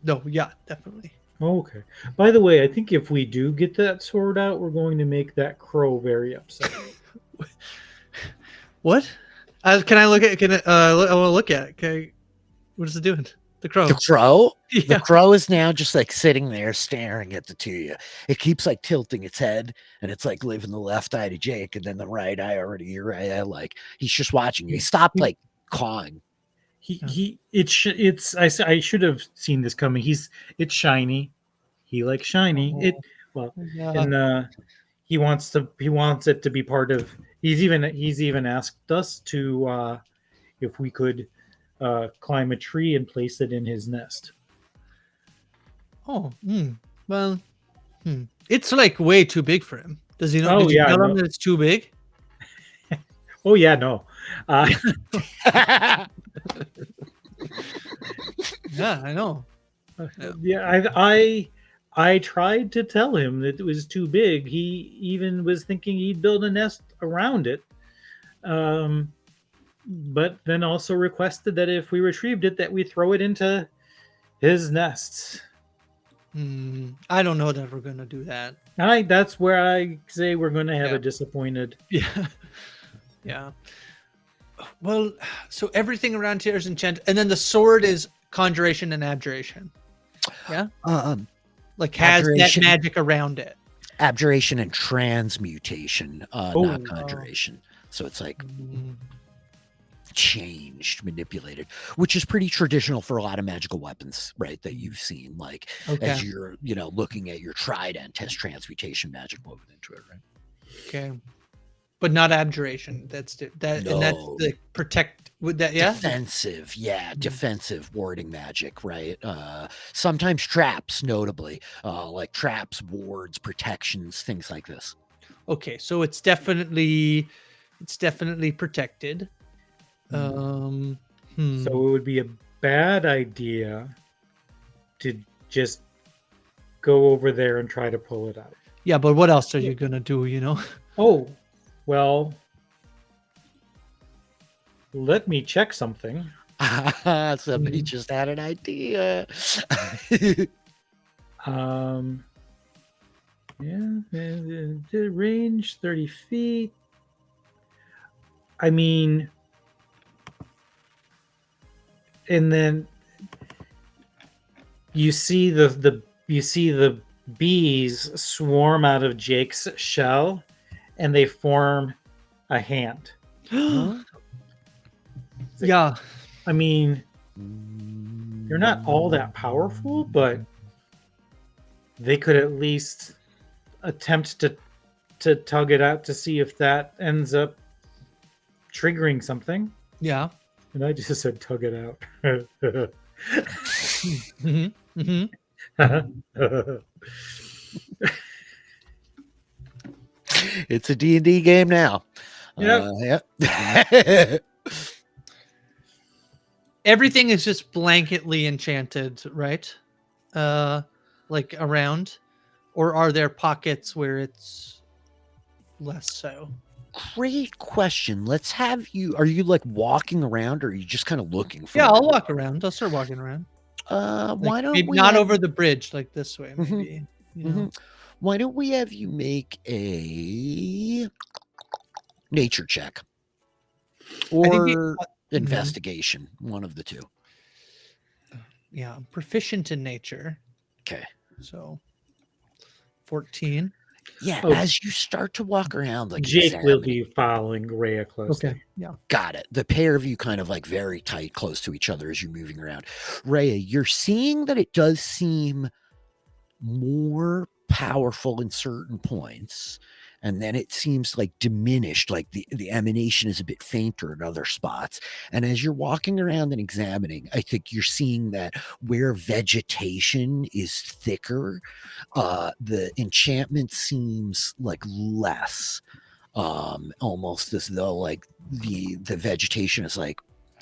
no, yeah, definitely. Okay. By the way, I think if we do get that sword out, we're going to make that crow very upset. What? Can I look at? I want to look at it. Okay, what is it doing? The crow. The crow? Yeah. The crow is now just like sitting there staring at the two of you. It keeps like tilting its head, and it's like living the left eye to Jake, and then the right eye over to your right eye. Like he's just watching you. He stopped like cawing. I should have seen this coming. It's shiny. He likes shiny. And he wants it to be part of. He's even asked us to if we could climb a tree and place it in his nest. Oh, well, it's like way too big for him. Does he know? Oh, Did you tell him that it's too big? Oh yeah, no. Yeah, I know. Yeah, I tried to tell him that it was too big. He even was thinking he'd build a nest around it. But then also requested that if we retrieved it, that we throw it into his nests. I don't know that we're going to do that. That's where I say we're going to have a disappointed. Yeah. Yeah. Well, so everything around here is enchanted, and then the sword is conjuration and abjuration. Yeah. Like has that magic around it. Abjuration and transmutation, not conjuration. So it's like changed, manipulated, which is pretty traditional for a lot of magical weapons, right? That you've seen, like as you're, looking at your trident, has transmutation magic woven into it, right? Okay, but not abjuration. That's that, no. And that's the protect. Would that defensive? Yeah, defensive warding magic, right? Sometimes traps, notably, like traps, wards, protections, things like this. Okay, so it's definitely protected. So it would be a bad idea to just go over there and try to pull it out. Yeah, but what else are you gonna do? Oh, well, let me check something. Somebody just had an idea. The range 30 feet. I mean, and then you see the bees swarm out of Jake's shell, and they form a hand. Yeah, I mean, they're not all that powerful, but they could at least attempt to tug it out to see if that ends up triggering something. Yeah. And I just said tug it out. It's a D&D game now. Yep. Everything is just blanketly enchanted, right? Like around, or are there pockets where it's less so? Great question. Let's have you. Are you like walking around, or are you just kind of looking for? Yeah, I'll walk around. I'll start walking around. Why don't maybe we not over the bridge, like this way? Maybe. Why don't we have you make a nature check or investigation? One of the two. Yeah, I'm proficient in nature. Okay. So 14. Yeah, Oh. as you start to walk around, like Jake will examining. be following Reya closely. Okay. Yeah. Got it. The pair of you kind of like very tight, close to each other as you're moving around. Reya, you're seeing that it does seem more powerful in certain points, and then it seems like diminished, like the emanation is a bit fainter in other spots. And as you're walking around and examining, I think you're seeing that where vegetation is thicker, the enchantment seems like less, almost as though like the vegetation is like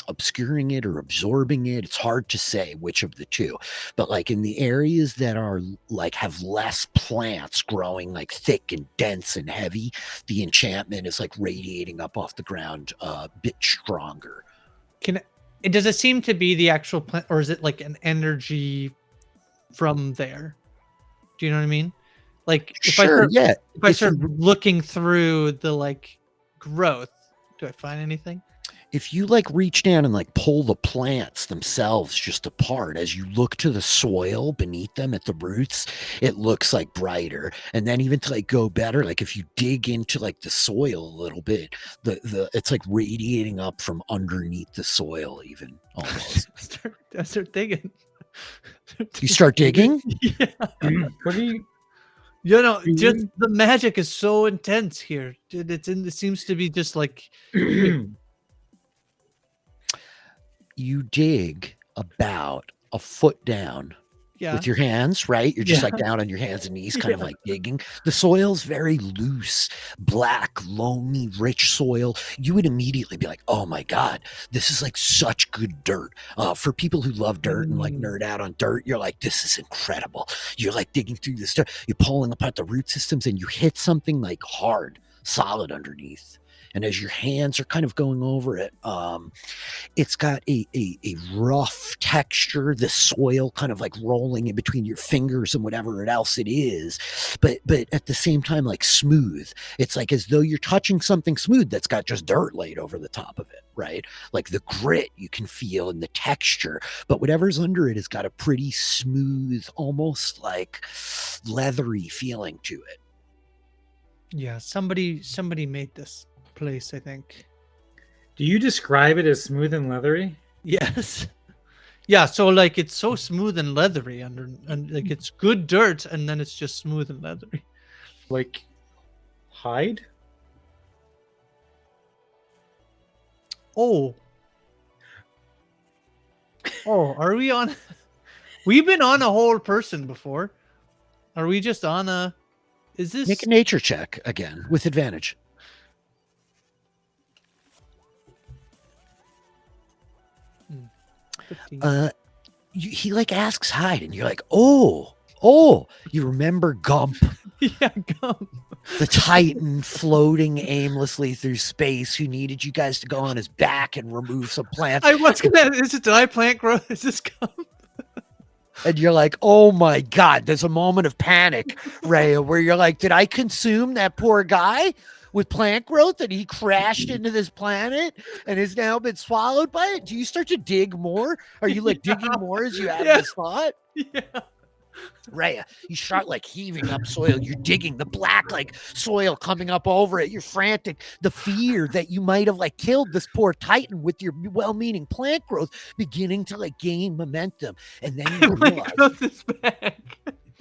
obscuring it or absorbing it. It's hard to say which of the two, but like in the areas that are like have less plants growing like thick and dense and heavy, the enchantment is like radiating up off the ground a bit stronger. Does it seem to be the actual plant, or is it like an energy from there? Do you know what I mean? Like if I start looking through the like growth, do I find anything? If you like reach down and like pull the plants themselves just apart, as you look to the soil beneath them at the roots, it looks like brighter. And then even to like go better, like if you dig into like the soil a little bit, the it's like radiating up from underneath the soil even almost. I start digging. You start digging? Yeah. What are you? You know, just the magic is so intense here. It seems to be just like you dig about a foot down with your hands, right? You're just like down on your hands and knees, kind of like digging. The soil's very loose, black, loamy, rich soil. You would immediately be like, oh my God, this is like such good dirt. For people who love dirt and like nerd out on dirt, you're like, this is incredible. You're like digging through this dirt, you're pulling apart the root systems and you hit something like hard, solid underneath. And as your hands are kind of going over it, it's got a rough texture, the soil kind of like rolling in between your fingers and whatever else it is, but at the same time like smooth. It's like as though you're touching something smooth that's got just dirt laid over the top of it, right? Like the grit you can feel and the texture, but whatever's under it has got a pretty smooth, almost like leathery feeling to it. Yeah, somebody made this place, I think. Do you describe it as smooth and leathery? Yes. Yeah, so like it's so smooth and leathery and like it's good dirt and then it's just smooth and leathery. Like hide? Oh, are we on? We've been on a whole person before. Are we just on a? Is this? Make a nature check again with advantage. He like asks hide, and you're like, oh, you remember Gump? Yeah, Gump. The Titan floating aimlessly through space who needed you guys to go on his back and remove some plants. I was gonna. Did I plant growth? Is this Gump? And you're like, oh my God, there's a moment of panic, Reya, where you're like, did I consume that poor guy with plant growth and he crashed into this planet and has now been swallowed by it? Do you start to dig more? Are you like digging more as you have this thought? Yeah. Reya, you start like heaving up soil. You're digging the black like soil coming up over it. You're frantic. The fear that you might have like killed this poor Titan with your well-meaning plant growth beginning to like gain momentum. And then you realize this back.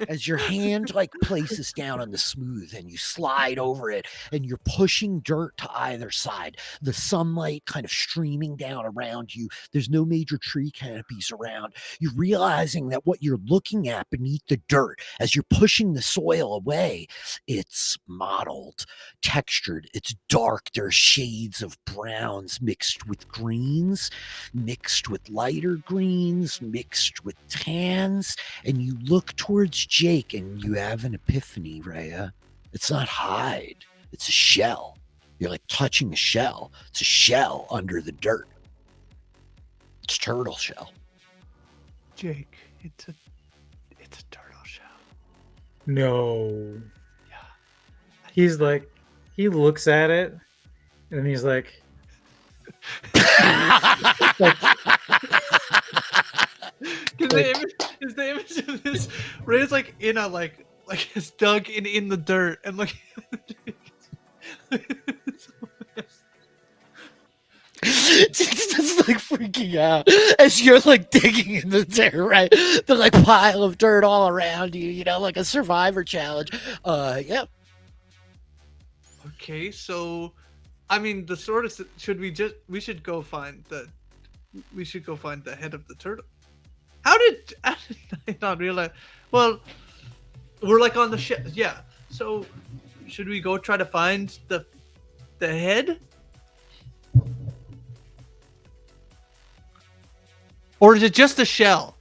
as your hand like places down on the smooth and you slide over it and you're pushing dirt to either side, the sunlight kind of streaming down around you. There's no major tree canopies around. You're realizing that what you're looking at beneath the dirt as you're pushing the soil away, it's mottled, textured, it's dark. There are shades of browns mixed with greens, mixed with lighter greens, mixed with tans, and you look towards Jake and you have an epiphany, Reya. It's not hide, it's a shell. You're like touching a shell. It's a shell under the dirt. It's turtle shell. Jake, it's a turtle shell. No. Yeah. He's like, he looks at it and he's like, Is the image of this Ray's like in a like like it's dug in the dirt and like. Just like freaking out as you're like digging in the dirt, right? The like pile of dirt all around you, you know, like a survivor challenge. Yeah. Okay, so I mean the sword is we should go find the head of the turtle. How did I not realize? Well, we're like on the ship. Yeah. So should we go try to find the head? Or is it just a shell?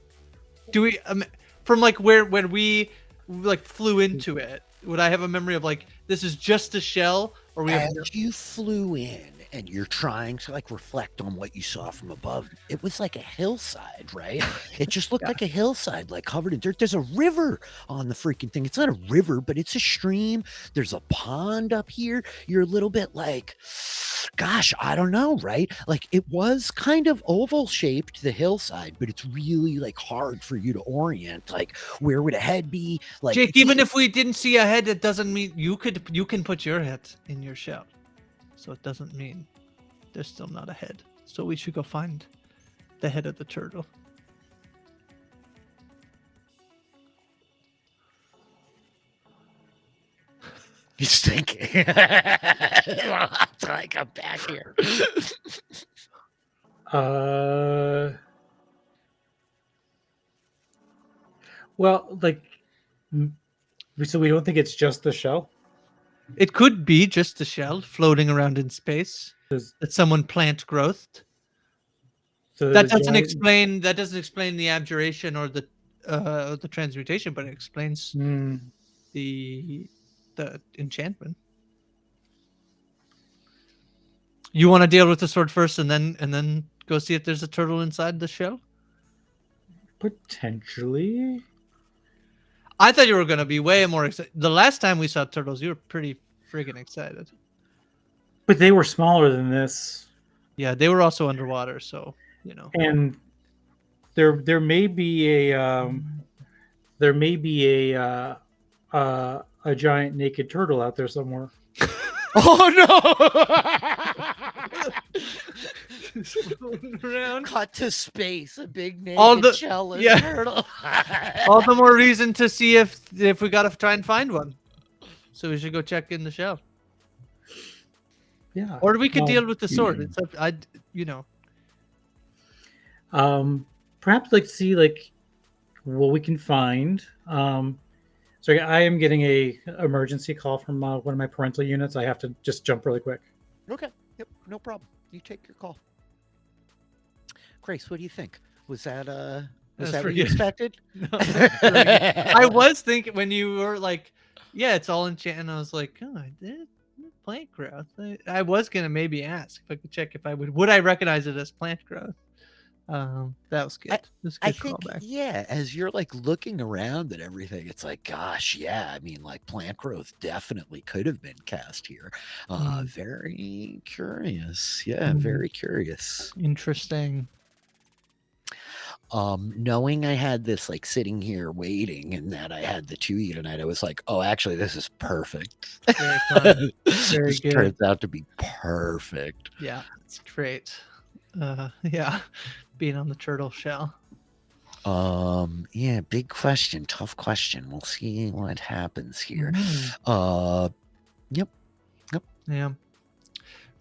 Do we from like when we like flew into it? Would I have a memory of like this is just a shell, or we have you flew in and you're trying to like reflect on what you saw from above? It was like a hillside, right? It just looked like a hillside, like covered in dirt. There's a river on the freaking thing. It's not a river, but it's a stream. There's a pond up here. You're a little bit like, gosh, I don't know, right? Like it was kind of oval shaped, the hillside, but it's really like hard for you to orient. Like where would a head be? Like Jake, even if we didn't see a head, it doesn't mean you can put your head in your shell. So it doesn't mean there's still not a head. So we should go find the head of the turtle. He's thinking. Until I come back here. Well, like, so we don't think it's just the shell? It could be just a shell floating around in space that someone plant growthed. So That doesn't explain the abjuration or the transmutation, but it explains the enchantment. You want to deal with the sword first, and then go see if there's a turtle inside the shell? Potentially. I thought you were going to be way more excited. The last time we saw turtles, you were pretty friggin' excited. But they were smaller than this. Yeah, they were also underwater, so you know. And there may be a giant naked turtle out there somewhere. Oh no! Around. Cut to space, a big naked shell turtle. All the more reason to see if we gotta try and find one. So we should go check in the shell. Yeah. Or we could deal with the sword. It's up, perhaps like see like what we can find. So I am getting a emergency call from one of my parental units. I have to just jump really quick. Okay. Yep. No problem. You take your call. Grace, what do you think? Was that what you expected? No, I was thinking when you were like, yeah, it's all enchanted. And I was like, oh, I did plant growth. I was gonna maybe ask if I could check if I would I recognize it as plant growth. That was good. I think, yeah, as you're like looking around at everything, it's like, gosh, yeah, I mean, like plant growth definitely could have been cast here. Very curious. Yeah, very curious. Interesting. Knowing I had this like sitting here waiting and that I had the 2E tonight, I was like, oh, actually, this is perfect. Very fun. Very this good. Turns out to be perfect. Yeah, it's great. Yeah, being on the turtle shell. Yeah, big question, tough question. We'll see what happens here. Yep. Yeah.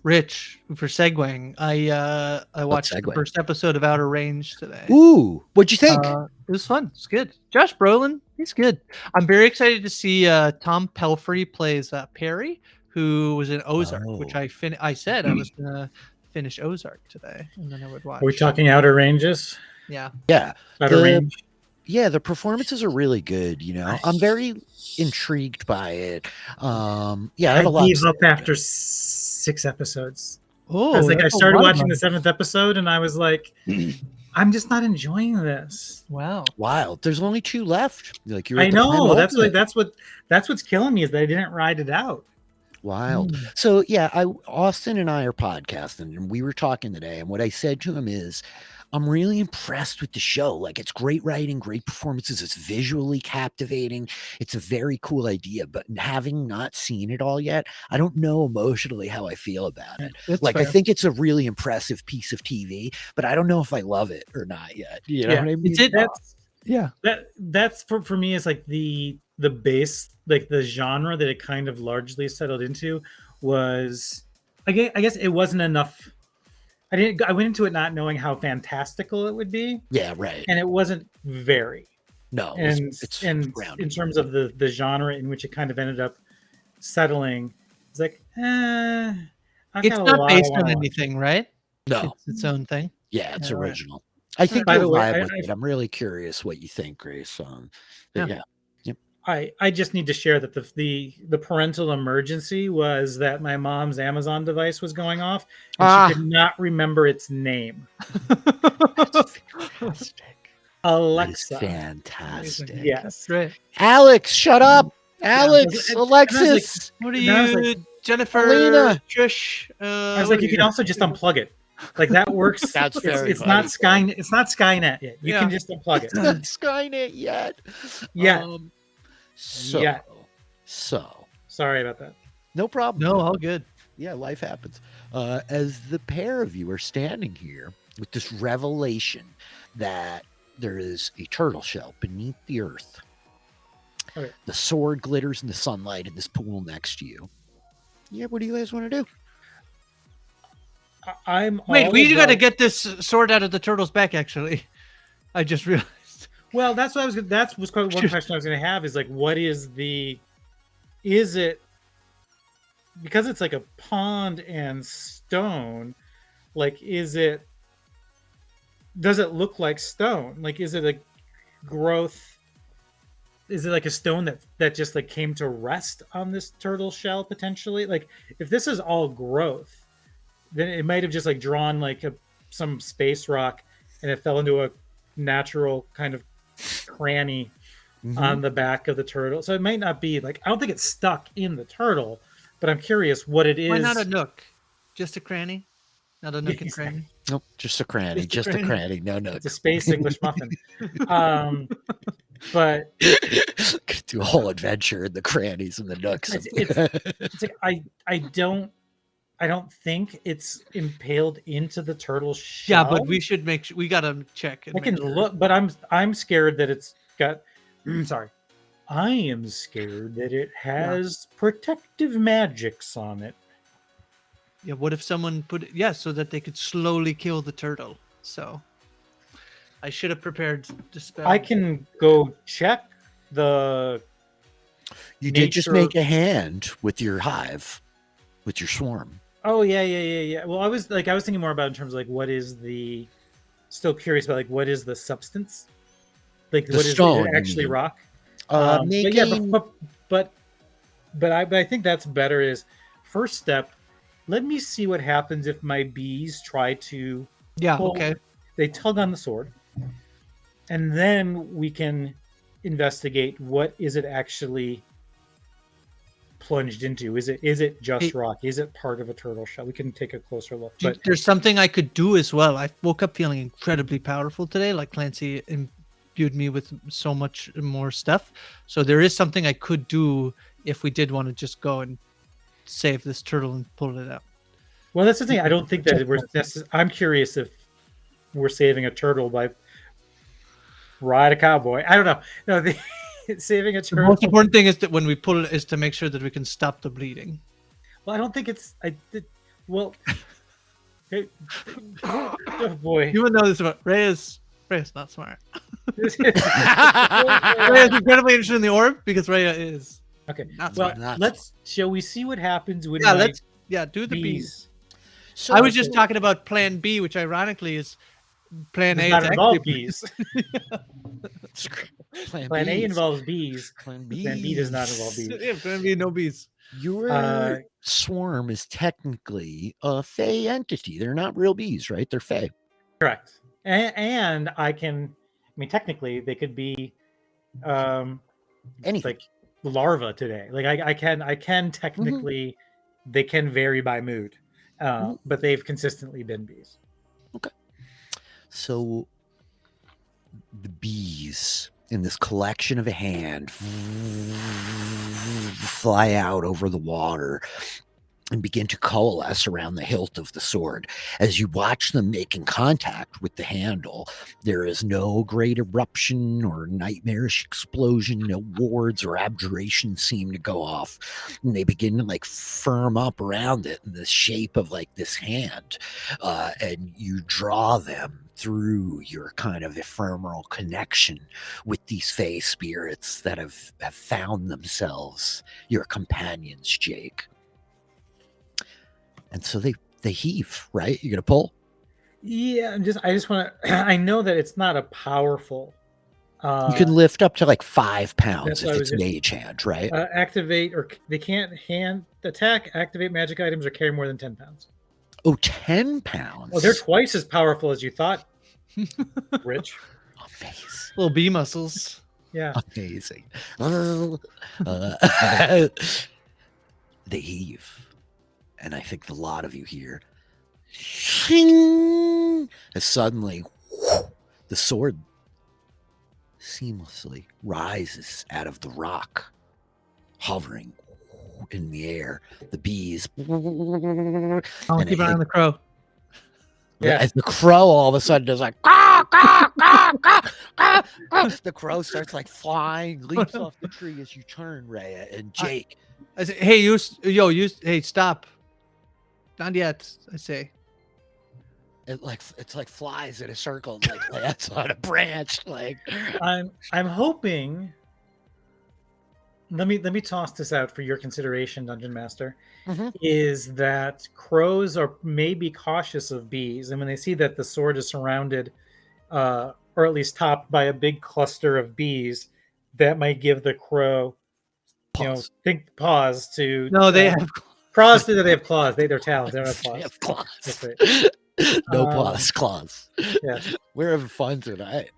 Rich, for segueing, I watched the first episode of Outer Range today. Ooh, what'd you think? It was fun. It's good. Josh Brolin, he's good. I'm very excited to see Tom Pelphrey plays Perry, who was in Ozark, which I said I was gonna finish Ozark today, and then I would watch. Are we talking Outer Ranges? Yeah. Outer Range. Yeah, the performances are really good. You know, I'm very intrigued by it. Yeah, I have a lot. Gave up after 6 episodes. Oh, I was like, I started watching the 7th episode, and I was like, I'm just not enjoying this. Wow, wild. There's only 2 left. Like I know. That's what's killing me is that I didn't ride it out. Wild. So yeah, Austin and I are podcasting, and we were talking today, and what I said to him is, I'm really impressed with the show. Like, it's great writing, great performances. It's visually captivating. It's a very cool idea, but having not seen it all yet, I don't know emotionally how I feel about it. That's Like, fair. I think it's a really impressive piece of TV, but I don't know if I love it or not yet. You know what I mean? That's for me is like the base, like the genre that it kind of largely settled into was, I guess it wasn't enough. I went into it not knowing how fantastical it would be. Yeah, right. And it wasn't very. No, and it's in terms of the genre in which it kind of ended up settling, it's like, it's not based on anything, right? No, it's its own thing. Yeah, it's original. I think by the way, I'm really curious what you think, Grace. Yeah. I just need to share that the parental emergency was that my mom's Amazon device was going off and she could not remember its name. That's fantastic. Alexa. Fantastic. Yes. Right. Alex, shut up. Alex, Alexis. What are you, Jennifer? Alina. Trish. I was like, you can also just unplug it. Like that works. That's very it's not Skynet. It's not Skynet yet. You can just unplug it. It's not Skynet yet. Yeah. So sorry about that. No problem. No, all good. Yeah, life happens. As the pair of you are standing here with this revelation that there is a turtle shell beneath the earth. Okay. The sword glitters in the sunlight in this pool next to you. Yeah, what do you guys want to do? We got to get this sword out of the turtle's back. Actually, I just realized. Well, that's what that was one question I was going to have is like, what is it because it's like a pond and stone, like, does it look like stone? Like, is it a growth? Is it like a stone that just like came to rest on this turtle shell potentially? Like, if this is all growth, then it might have just like drawn like some space rock and it fell into a natural kind of cranny on the back of the turtle. So it might not be like, I don't think it's stuck in the turtle, but I'm curious what it is. Why not a nook? Just a cranny? Not a nook and cranny? Nope, just a cranny. Just a cranny. No nook. It's a space English muffin. But do a whole adventure in the crannies and the nooks. It's like I don't think it's impaled into the turtle shell. Yeah, but we should make sure. We gotta check. I can look, but I'm scared that it's got. Sorry, I am scared that it has protective magics on it. Yeah. What if someone put it? Yeah, so that they could slowly kill the turtle. So I should have prepared to spell. I can go check the. You did just make a hand with your hive, with your swarm. Oh yeah. Well, I was thinking more about in terms of like what is the. Still curious about like what is the substance, like the what stone, is it actually rock? But I think that's better. Is first step. Let me see what happens if my bees try to. Yeah. Okay. They tug on the sword, and then we can investigate what is it actually plunged into. Is it just rock? Is it part of a turtle shell? We can take a closer look. But there's something I could do as well. I woke up feeling incredibly powerful today, like Clancy imbued me with so much more stuff. So there is something I could do if we did want to just go and save this turtle and pull it out. Well, that's the thing. I don't think that I'm curious if we're saving a turtle by ride a cowboy. I don't know. No, saving a turtle. The most important thing is that when we pull it is to make sure that we can stop the bleeding. Well, I don't think it's. Oh boy! You would know this about Reya's not smart. Reya's incredibly interested in the orb because Reya is. Okay. Shall we see what happens when? Do the bees. So, I was just talking about Plan B, which ironically is Plan A. Not involve bees. Plan A involves bees. Plan B does not involve bees. Yeah, Plan B, no bees. Your swarm is technically a fey entity. They're not real bees, right? They're fey. Correct. And technically they could be anything. like larva today. Like I can technically They can vary by mood, but they've consistently been bees. Okay. So the bees in this collection of a hand fly out over the water and begin to coalesce around the hilt of the sword. As you watch them making contact with the handle, there is no great eruption or nightmarish explosion. No wards or abjurations seem to go off. And they begin to like firm up around it in the shape of like this hand. And you draw them through your kind of ephemeral connection with these fey spirits that have found themselves your companions, Jake. And so they heave, right? You're gonna pull? Yeah, I just want to. I know that it's not a powerful. You can lift up to like 5 pounds if it's mage hand, right? Activate, or they can't hand attack, activate magic items, or carry more than 10 pounds. Oh, 10 pounds. Oh, they're twice as powerful as you thought, Rich. Amazing. Little bee muscles. Yeah. Amazing. They heave. And I think a lot of you hear, shing, as suddenly the sword seamlessly rises out of the rock, hovering in the air. The bees. I'll keep an eye on the crow. Yeah. As the crow all of a sudden does like, caw, caw, caw, caw, caw, caw. The crow starts like flying, leaps off the tree as you turn, Reya and Jake. I say, hey, hey, stop. Not yet, I say. It's like flies in a circle, like lands on a branch. Like I'm hoping. Let me toss this out for your consideration, Dungeon Master. Mm-hmm. Is that crows are maybe cautious of bees, and when they see that the sword is surrounded, or at least topped by a big cluster of bees, that might give the crow, pause to. No, they have. Crows do that. They have claws. They're talons. They don't have claws. They have claws. That's right. No claws. Yeah. We're having fun tonight.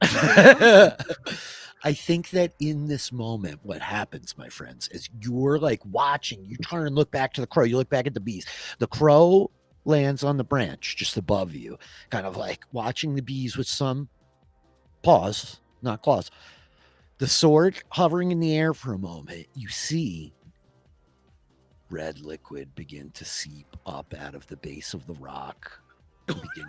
I think that in this moment, what happens, my friends, is you're like watching, you turn and look back to the crow, you look back at the bees. The crow lands on the branch just above you, kind of like watching the bees with some paws, not claws. The sword hovering in the air for a moment, you see red liquid begin to seep up out of the base of the rock.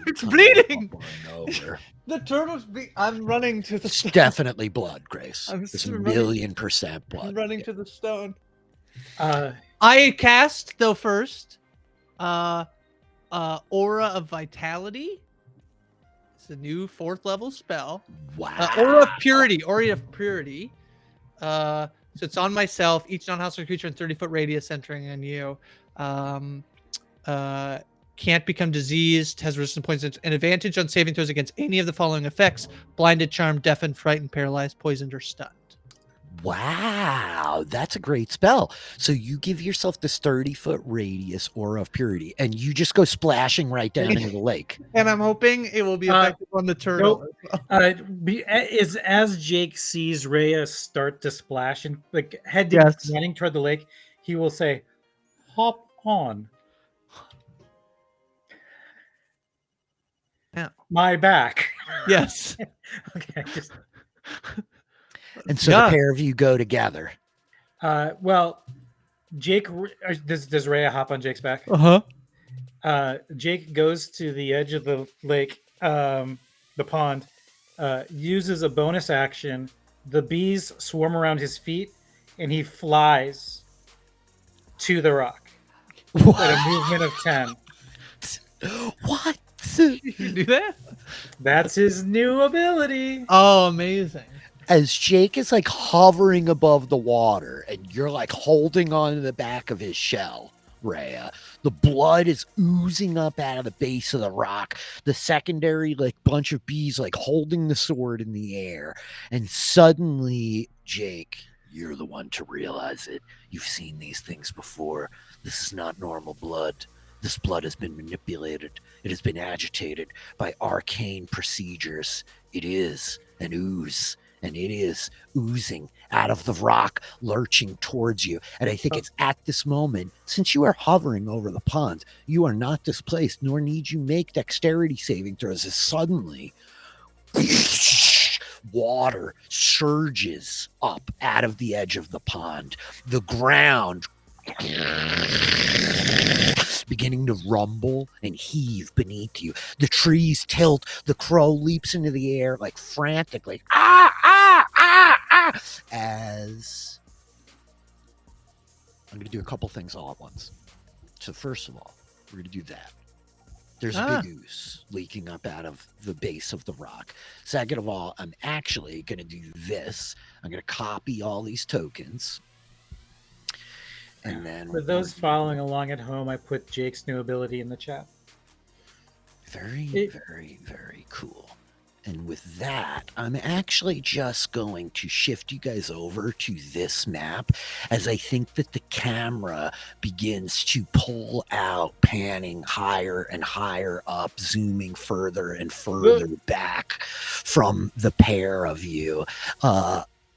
It's bleeding. Over. The turtle's I'm running to the It's definitely blood, Grace. It's running, 1,000,000% blood. I'm running to the stone. I cast though first Aura of Vitality. It's a new 4th level spell. Wow. Aura of Purity. So it's on myself. Each non-hostile creature in 30-foot radius entering on you. Can't become diseased, has resistance points, and advantage on saving throws against any of the following effects: blinded, charmed, deafened, frightened, paralyzed, poisoned, or stunned. Wow, that's a great spell. So you give yourself this 30-foot radius Aura of Purity, and you just go splashing right down into the lake. And I'm hoping it will be effective on the turtle. As Jake sees Reya start to splash and like running toward the lake, he will say, "Hop on." My back. Yes. Okay. And so the pair of you go together. Well, Jake, does Reya hop on Jake's back? Jake goes to the edge of the lake, the pond, uses a bonus action. The bees swarm around his feet, and he flies to the rock at a movement of 10. What? You do that? That's his new ability. Oh, amazing. As Jake is like hovering above the water and you're like holding on to the back of his shell, Reya, the blood is oozing up out of the base of the rock. The secondary like bunch of bees like holding the sword in the air. And suddenly, Jake, you're the one to realize it. You've seen these things before. This is not normal blood. This blood has been manipulated. It has been agitated by arcane procedures. It is an ooze, and it is oozing out of the rock, lurching towards you. And I think it's at this moment, since you are hovering over the pond, you are not displaced, nor need you make dexterity saving throws, as suddenly water surges up out of the edge of the pond. The ground beginning to rumble and heave beneath you. The trees tilt. The crow leaps into the air like frantically, as I'm going to do a couple things all at once. So first of all, we're going to do that. There's a big ooze leaking up out of the base of the rock. Second of all, I'm actually going to do this. I'm going to copy all these tokens. And then for those following along at home, I put Jake's new ability in the chat. Very, very, very cool. And with that, I'm actually just going to shift you guys over to this map, as I think that the camera begins to pull out, panning higher and higher up, zooming further and further back from the pair of you.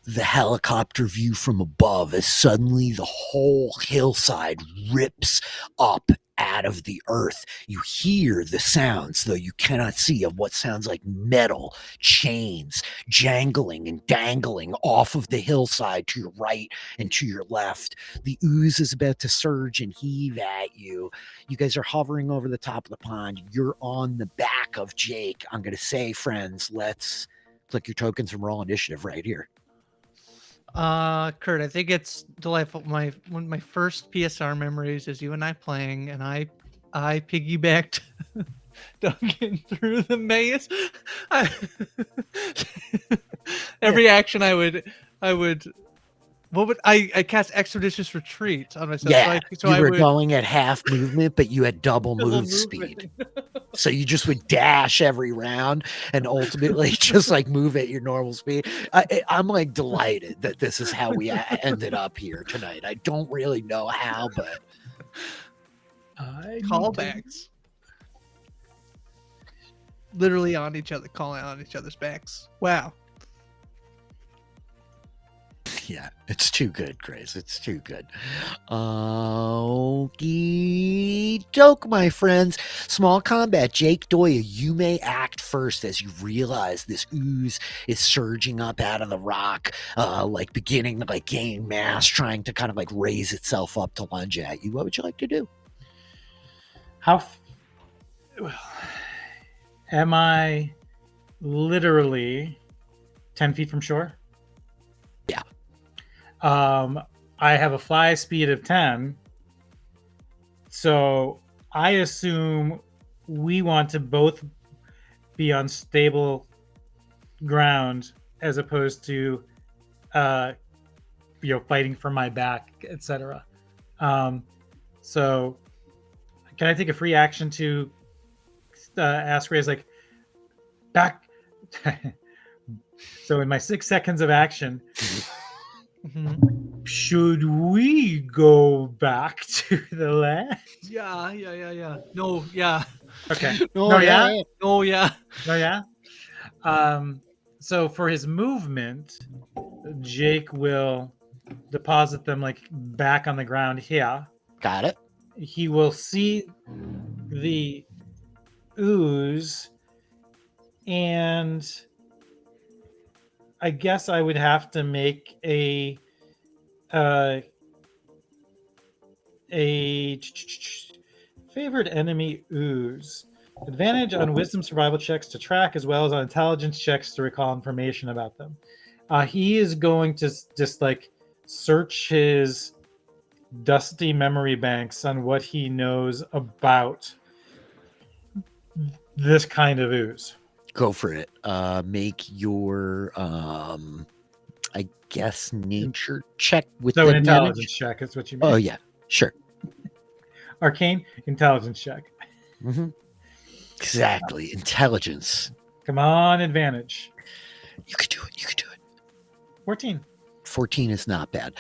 The helicopter view from above, as suddenly the whole hillside rips up out of the earth. You hear the sounds, though you cannot see, of what sounds like metal chains jangling and dangling off of the hillside to your right and to your left. The ooze is about to surge and heave at you. You guys are hovering over the top of the pond. You're on the back of Jake. I'm going to say, friends, let's click your tokens and roll initiative right here. Kurt, I think it's delightful. One of my first PSR memories is you and I playing, and I piggybacked Duncan through the maze. Every action I cast Expeditious Retreat on myself. Yeah, you were going at half movement, but you had double move speed. So you just would dash every round and ultimately just like move at your normal speed. I'm like delighted that this is how we ended up here tonight. I don't really know how, but callbacks. Literally on each other, calling on each other's backs. Wow. Yeah, it's too good, Grace. It's too good. Okie doke, my friends. Small combat. Jake, Doya, you may act first as you realize this ooze is surging up out of the rock, like beginning to like gain mass, trying to kind of like raise itself up to lunge at you. What would you like to do? Am I literally 10 feet from shore? Yeah. I have a fly speed of 10, so I assume we want to both be on stable ground as opposed to, fighting for my back, etc. So, can I take a free action to ask Reyes, like, back? So, in my 6 seconds of action. Should we go back to the land? Yeah. No, yeah. Okay. No, yeah. No, yeah. No, yeah. So for his movement, Jake will deposit them like back on the ground here. Got it. He will see the ooze, and I guess I would have to make a favored enemy ooze. Advantage on wisdom survival checks to track, as well as on intelligence checks to recall information about them. He is going to just like search his dusty memory banks on what he knows about this kind of ooze. Go for it. Make your I guess nature check with so the an intelligence check is what you mean. Oh yeah, sure. Arcane intelligence check. Mm-hmm. Exactly. Intelligence. Come on, advantage. You could do it. 14. 14 is not bad.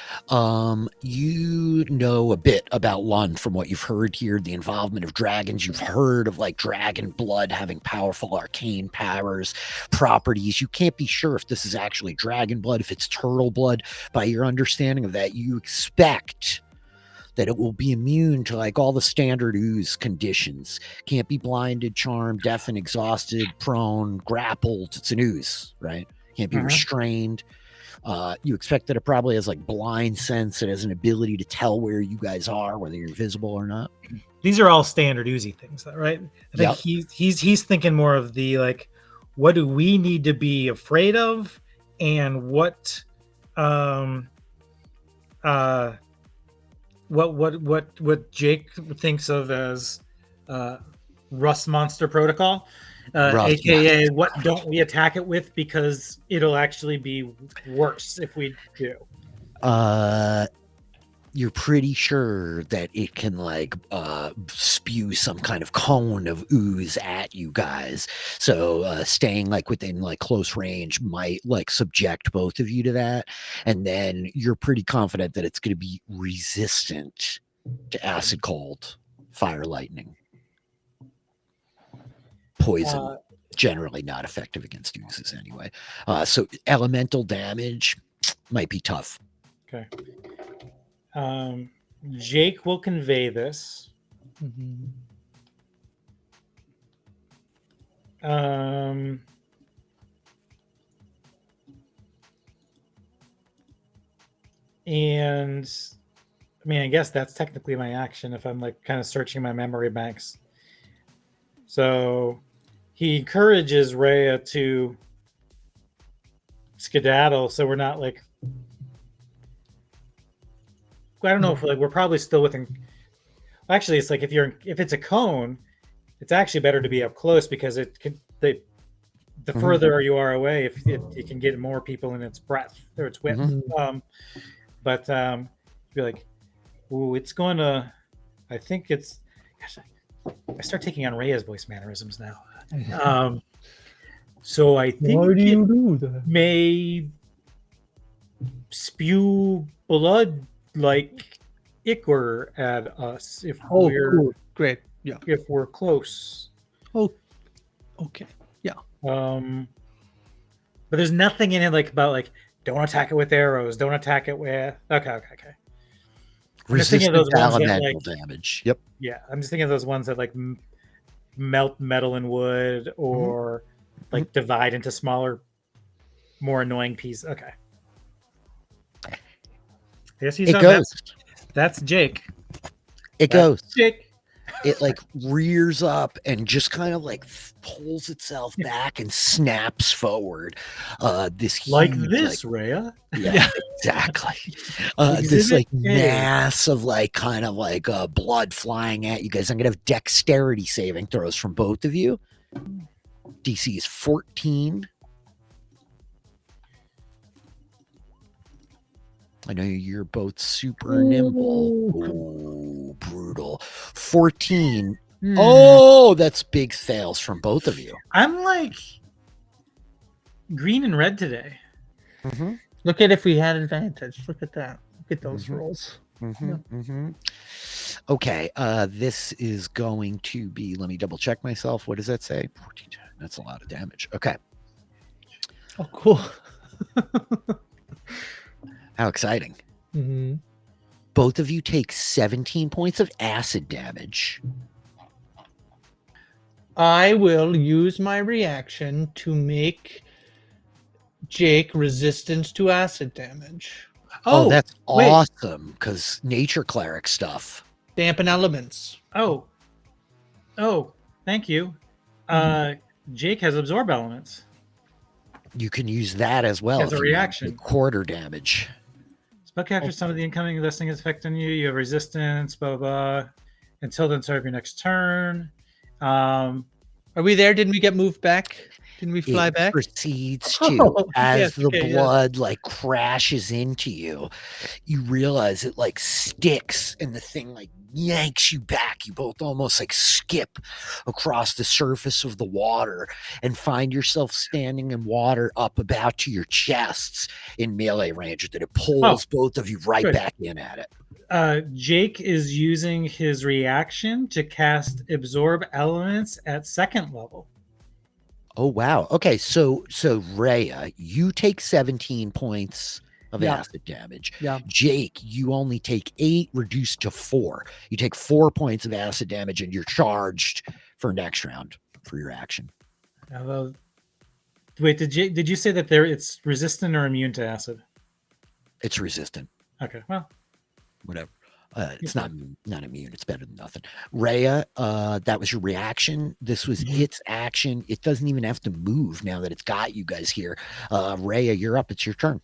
You know a bit about Lund from what you've heard here, the involvement of dragons. You've heard of like dragon blood having powerful arcane powers, properties. You can't be sure if this is actually dragon blood, if it's turtle blood. By your understanding of that, you expect that it will be immune to like all the standard ooze conditions. Can't be blinded, charmed, deafened, exhausted, prone, grappled. It's an ooze, right? Can't be restrained. You expect that it probably has like blind sense. It has an ability to tell where you guys are, whether you're visible or not. These are all standard oozy things, though, right? I think he's thinking more of the like, what do we need to be afraid of, and what Jake thinks of as Rust Monster Protocol, aka what don't we attack it with because it'll actually be worse if we do. You're pretty sure that it can like spew some kind of cone of ooze at you guys. So staying like within like close range might like subject both of you to that. And then you're pretty confident that it's going to be resistant to acid, cold, fire, lightning, poison. Generally not effective against oozes anyway. So elemental damage might be tough. Okay. Jake will convey this. And I mean, I guess that's technically my action if I'm like kind of searching my memory banks. So he encourages Reya to skedaddle, so we're not like, I don't know if like we're probably still within. Actually, it's like if it's a cone, it's actually better to be up close because it can the further you are away, if it can get more people in its breadth or its width. But be like, ooh, it's going to. I think it's. Gosh, I start taking on Reya's voice mannerisms now. So I think why do you do that? May spew blood like ichor at us if we're cool. Great. Yeah. if we're close. Oh, okay. Yeah. But there's nothing in it like about like don't attack it with arrows, don't attack it with okay. Resistant to elemental damage. Yep. Yeah, I'm just thinking of those ones that like melt metal and wood or like divide into smaller, more annoying pieces. Okay. I guess he's it goes. That's Jake. It goes. Jake. It like rears up and just kind of like pulls itself back and snaps forward. This like huge, this, Reya. Yeah, exactly. This like mass of like kind of like blood flying at you guys. I'm gonna have dexterity saving throws from both of you. DC is 14. I know you're both super nimble. Oh, brutal. 14. Oh, that's big fails from both of you. I'm like green and red today. Look at if we had advantage. Look at that. Look at those rolls. Okay, this is going to be, let me double check myself. What does that say? 14. That's a lot of damage. Okay. Oh, cool. How exciting. Both of you take 17 points of acid damage. I will use my reaction to make Jake resistant to acid damage. Oh, that's awesome, because nature cleric stuff. Dampen elements. Oh, thank you. Jake has absorb elements. You can use that as well. As a reaction. Quarter damage. Spell captures some of the incoming listing is affecting you. You have resistance, blah, blah. Until then, serve your next turn. Are we there? Didn't we get moved back? Can we fly it back? proceeds to, Oh, as yes, the okay, yes. blood like crashes into you, you realize it like sticks and the thing like yanks you back. You both almost like skip across the surface of the water and find yourself standing in water up about to your chests in melee range. That it pulls both of you right good. back in at it. Jake is using his reaction to cast Absorb Elements at 2nd level. Oh wow. Okay, so Reya, you take 17 points of acid damage. Yeah. Jake, you only take 8, reduced to 4. You take 4 points of acid damage, and you're charged for next round for your action. Wait, did you say that it's resistant or immune to acid? It's resistant. Okay, well, whatever. It's not immune. It's better than nothing. Reya, that was your reaction. This was its action. It doesn't even have to move now that it's got you guys here. Reya, you're up. It's your turn.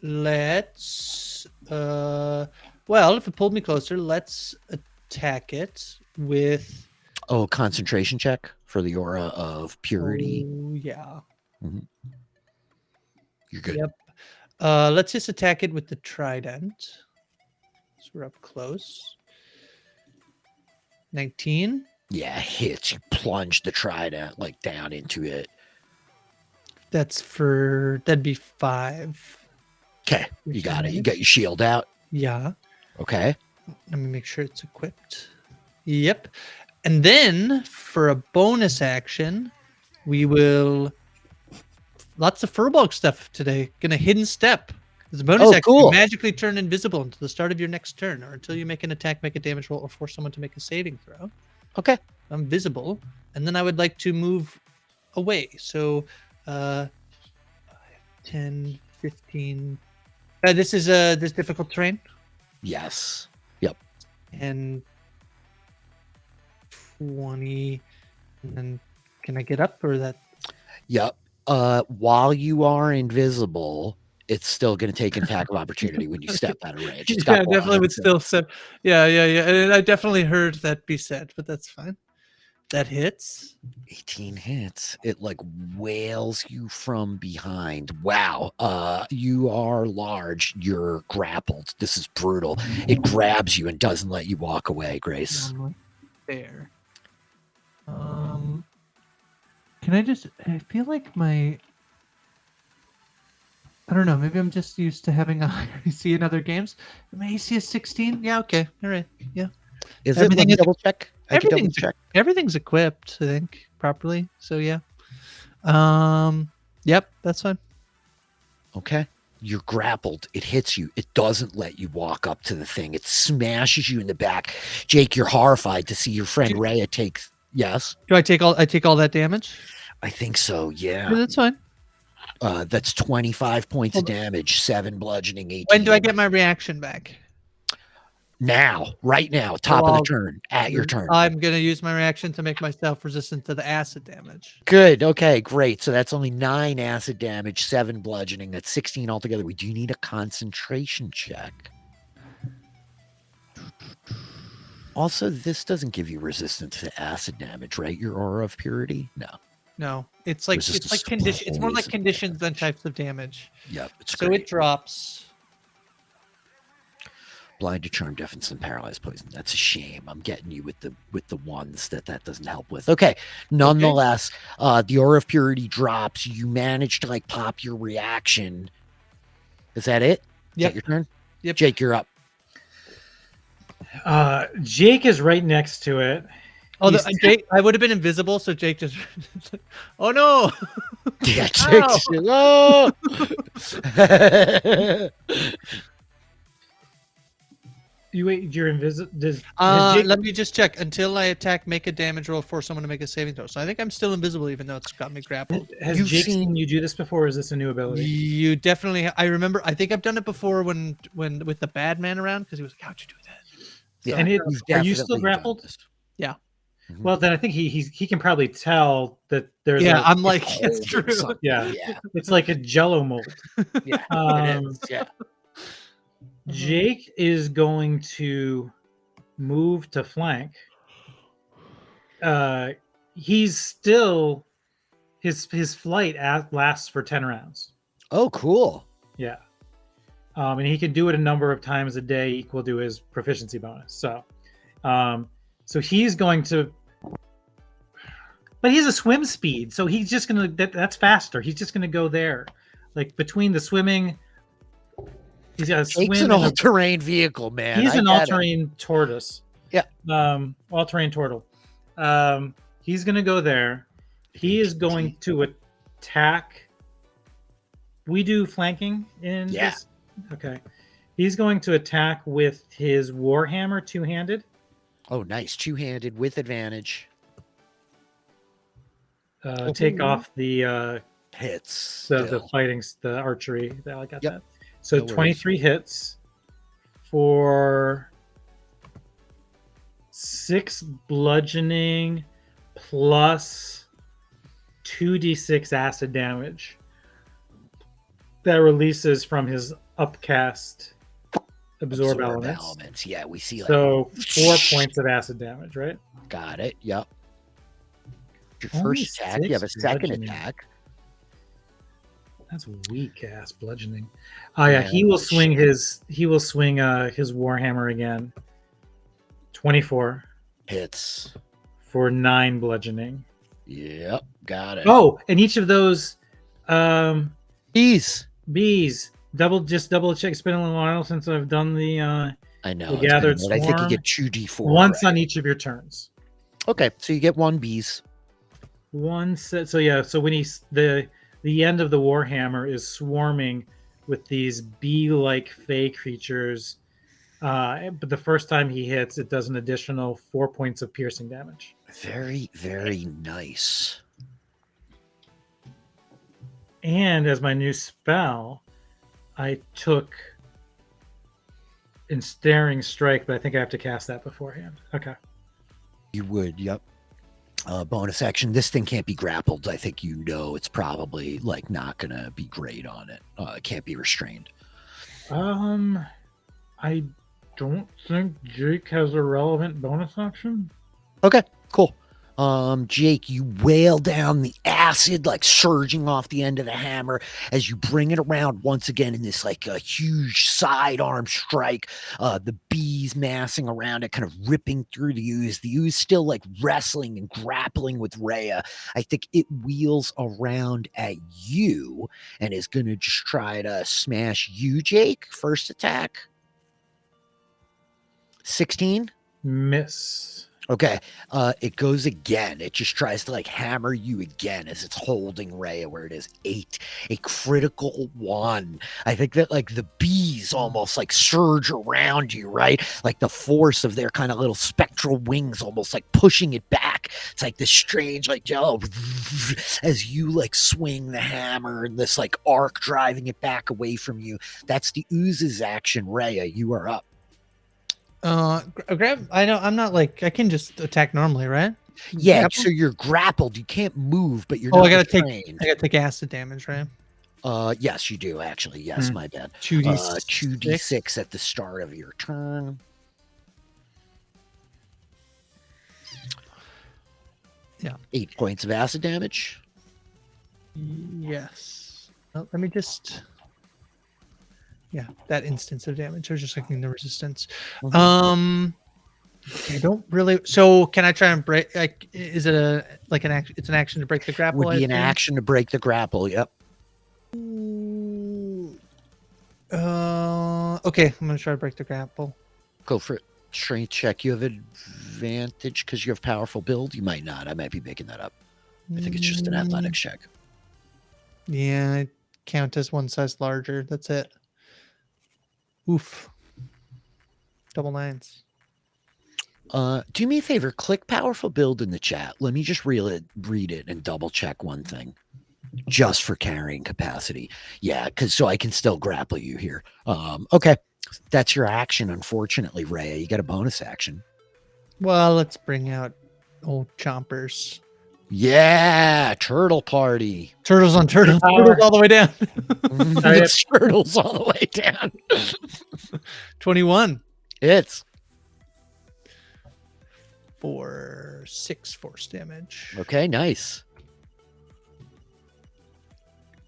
Let's well, if it pulled me closer, let's attack it with Concentration check for the aura of purity. Oh yeah. Mm-hmm. You're good. Yep. Let's just attack it with the trident. So we're up close. 19. Yeah, hits. You plunge the trident like down into it. That'd be 5. Okay, you got it. You got your shield out. Yeah. Okay. Let me make sure it's equipped. Yep. And then for a bonus action, we will lots of Firbolg stuff today. Gonna hidden step. As a bonus action, cool. You magically turn invisible until the start of your next turn, or until you make an attack, make a damage roll, or force someone to make a saving throw. Okay. I'm visible, and then I would like to move away. So, 10, 15. This is this difficult terrain. Yes. Yep. And 20. And then can I get up or that? Yep. While you are invisible, it's still going to take an attack of opportunity when you step out of range. It's got definitely would still say. Yeah. And I definitely heard that be said, but that's fine. That hits. 18 hits. It like wails you from behind. Wow. You are large. You're grappled. This is brutal. It grabs you and doesn't let you walk away, Grace. There. Can I feel like I don't know, maybe I'm just used to having a AC in other games. My AC is 16? Yeah, okay. All right. Yeah. Is it? Let me double check. Everything's equipped, I think, properly. So yeah. Yep, that's fine. Okay. You're grappled. It hits you. It doesn't let you walk up to the thing. It smashes you in the back. Jake, you're horrified to see your friend Reya takes. Yes. Do I take all that damage? I think so. Yeah. Yeah, that's fine. That's 25 points of damage, 7 bludgeoning, 18. When do I get my reaction back? Now, right now, top of the turn, at your turn. I'm going to use my reaction to make myself resistant to the acid damage. Good. Okay, great. So that's only 9 acid damage, 7 bludgeoning. That's 16 altogether. We do need a concentration check. Also, this doesn't give you resistance to acid damage, right? Your aura of purity? No. It's like condition. It's more like conditions than types of damage. Yep. So great. It drops. Blinded, charm, deafened, and paralyzed poison. That's a shame. I'm getting you with the ones that doesn't help with. Okay. Nonetheless, the aura of purity drops. You manage to like pop your reaction. Is that it? Yep. Is that your turn? Yep. Jake, you're up. Jake is right next to it. Oh, Jake! I would have been invisible, so Jake just. Oh no! Yeah, Jake. Oh! You're invisible. Let me just check. Until I attack, make a damage roll for someone to make a saving throw. So I think I'm still invisible, even though it's got me grappled. Has Jake seen you do this before, or is this a new ability? You definitely. I remember. I think I've done it before when with the bad man around, because he was like, "How'd you do that?" Yeah, and are you still grappled? Yeah. Mm-hmm. Well, then I think he can probably tell that there's. Yeah, I'm like, it's true. Yeah, it's like a Jello mold. Yeah, it is. Yeah. Jake is going to move to flank. he's still his flight lasts for 10 rounds. Oh, cool. Yeah. And he can do it a number of times a day equal to his proficiency bonus. So he's going to, but he's a swim speed. So he's just going to, that's faster. He's just going to go there. Like between the swimming, he's got a swim. It's an all-terrain vehicle, man. He's an all-terrain tortoise. Yeah. All-terrain turtle. He's going to go there. He is going to attack. We do flanking in this? Okay. He's going to attack with his Warhammer two-handed. Oh, nice. Two-handed with advantage. Take off the hits. The fighting, the archery. I got that. So No 23 hits for 6 bludgeoning plus 2d6 acid damage. That releases from his upcast absorb elements. Yeah, we see. So 4 points of acid damage, right? Got it. Yep. Your Only first attack. You have a second attack. That's weak ass bludgeoning. Oh yeah, he will swing his Warhammer again. 24 hits for 9 bludgeoning. Yep, got it. Oh, and each of those bees. Double check. It's been a while since I've done the I know. The gathered swarm. I think you get 2d4 once on each of your turns. Okay, so you get 1 bees. One set. So yeah, so when he's the end of the Warhammer is swarming with these bee-like fey creatures. But the first time he hits, it does an additional 4 points of piercing damage. Very, very nice. And as my new spell, I took Ensnaring Strike, but I think I have to cast that beforehand. Okay. You would, yep. Bonus action. This thing can't be grappled. I think it's probably like not gonna be great on it. It can't be restrained. I don't think Jake has a relevant bonus action. Okay, cool. Jake, you wail down the acid, like surging off the end of the hammer as you bring it around once again in this like a huge sidearm strike. The bees massing around it, kind of ripping through the ooze. The ooze still like wrestling and grappling with Reya. I think it wheels around at you and is going to just try to smash you, Jake. First attack. 16? Miss. Okay, it goes again. It just tries to like hammer you again as it's holding Reya where it is 8. A critical 1. I think that like the bees almost like surge around you, right? Like the force of their kind of little spectral wings almost like pushing it back. It's like this strange like as you like swing the hammer and this like arc driving it back away from you. That's the ooze's action. Reya, you are up. Grab. I know I'm not like I can just attack normally, right? Yeah, Grapple? so you're grappled. You can't move, but you're not I gotta restrained. take acid damage, right? Yes, you do actually. Yes, my bad. 2d6 at the start of your turn. Yeah. 8 points of acid damage. Yes. Oh, let me just. Yeah, that instance of damage. I was just checking the resistance. I don't really. So, can I try and break? Like, is it an action? It's an action to break the grapple. Would be an action to break the grapple. Yep. Okay, I'm gonna try to break the grapple. Go for it. Strength check. You have advantage because you have powerful build. You might not. I might be making that up. I think it's just an athletics check. Yeah, I count as one size larger. That's it. Oof. Double 9s. Do me a favor. Click powerful build in the chat. Let me just read it and double check one thing. Just for carrying capacity. Yeah, because so I can still grapple you here. Okay. That's your action, unfortunately, Reya. You got a bonus action. Well, let's bring out old chompers. Yeah, turtle party. Turtles on turtles. Turtles all the way down. It's turtles all the way down. 21. It's for 6 force damage. Okay, nice.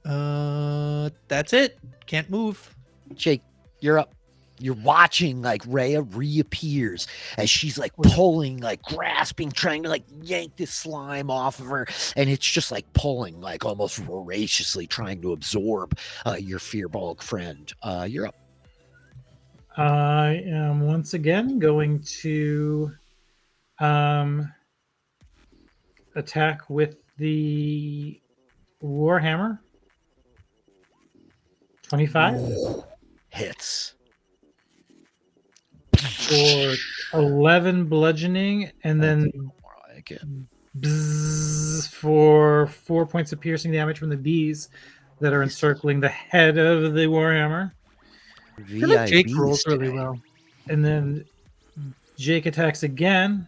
That's it. Can't move. Jake, you're up. You're watching like Reya reappears as she's like pulling, like grasping, trying to like yank this slime off of her. And it's just like pulling, like almost voraciously trying to absorb your Firbolg friend. You're up. I am once again going to attack with the Warhammer. 25. Hits. For 11 bludgeoning, and then for 4 points of piercing damage from the bees that are encircling the head of the Warhammer. I feel like Jake rolls really well. And then Jake attacks again.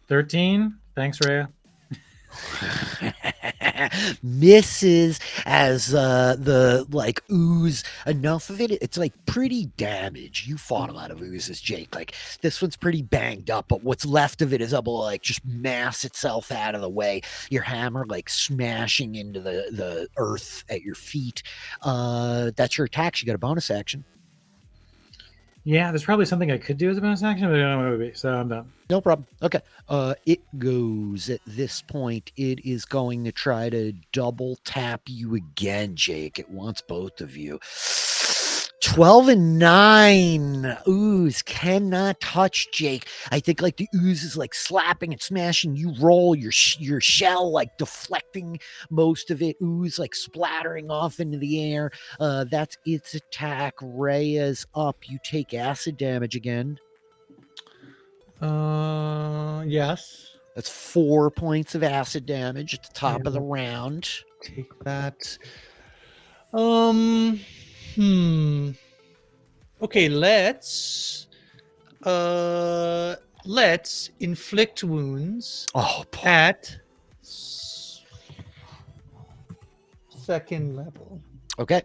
13. Thanks, Reya. Misses as the like ooze, enough of it's like pretty damaged. You fought a lot of oozes, Jake. Like this one's pretty banged up, but what's left of it is able to like just mass itself out of the way. Your hammer like smashing into the earth at your feet. That's your attacks. You got a bonus action. Yeah, there's probably something I could do as a bonus action, but I don't know what it would be, so I'm done. No problem. Okay. It goes at this point. It is going to try to double tap you again, Jake. It wants both of you. 12 and 9. Ooze cannot touch Jake. I think like the ooze is like slapping and smashing. You roll your shell, like deflecting most of it. Ooze like splattering off into the air. That's its attack. Reya's up. You take acid damage again. Yes. That's 4 points of acid damage at the top of the round. Take that. Okay, let's inflict wounds at second level. Okay.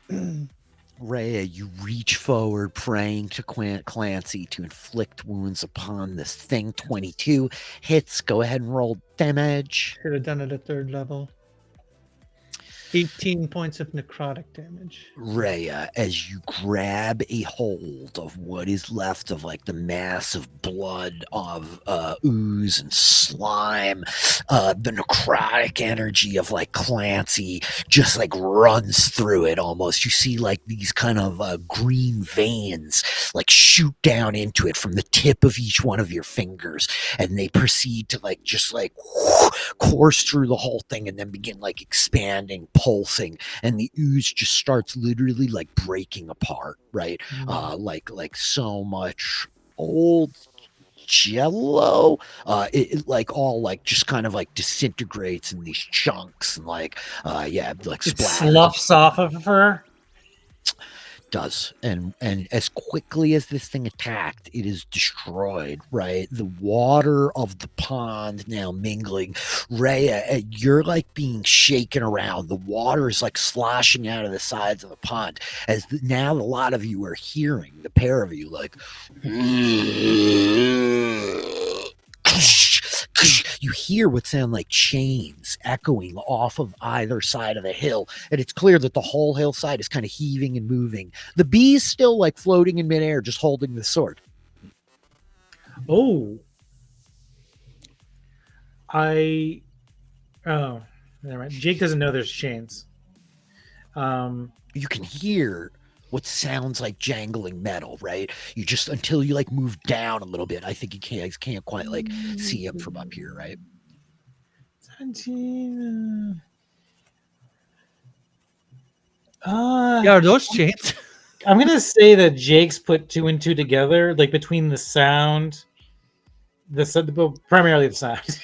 Reya, you reach forward, praying to Clancy to inflict wounds upon this thing. 22 hits. Go ahead and roll damage. Should have done it at third level. 18 points of necrotic damage. Reya, as you grab a hold of what is left of like the mass of blood of ooze and slime, the necrotic energy of like Clancy just like runs through it almost. You see like these kind of green veins like shoot down into it from the tip of each one of your fingers, and they proceed to like just like course through the whole thing and then begin like expanding, pulsing, and the ooze just starts literally like breaking apart, right? Like so much old jello. It like all like just kind of like disintegrates in these chunks and like like it sloughs off of her. Does and as quickly as this thing attacked, it is destroyed, right? The water of the pond now mingling. Reya, you're like being shaken around. The water is like sloshing out of the sides of the pond as now a lot of you are hearing the pair of you like you hear what sound like chains echoing off of either side of the hill, and it's clear that the whole hillside is kind of heaving and moving. The bee's still like floating in midair, just holding the sword. Oh, never mind. Jake doesn't know there's chains. You can hear what sounds like jangling metal, right? You just until you like move down a little bit. I think you can't quite like see him from up here, right? 17. Yeah, are those chains? I'm gonna say that Jake's put 2 and 2 together, like between the sound, primarily the sound.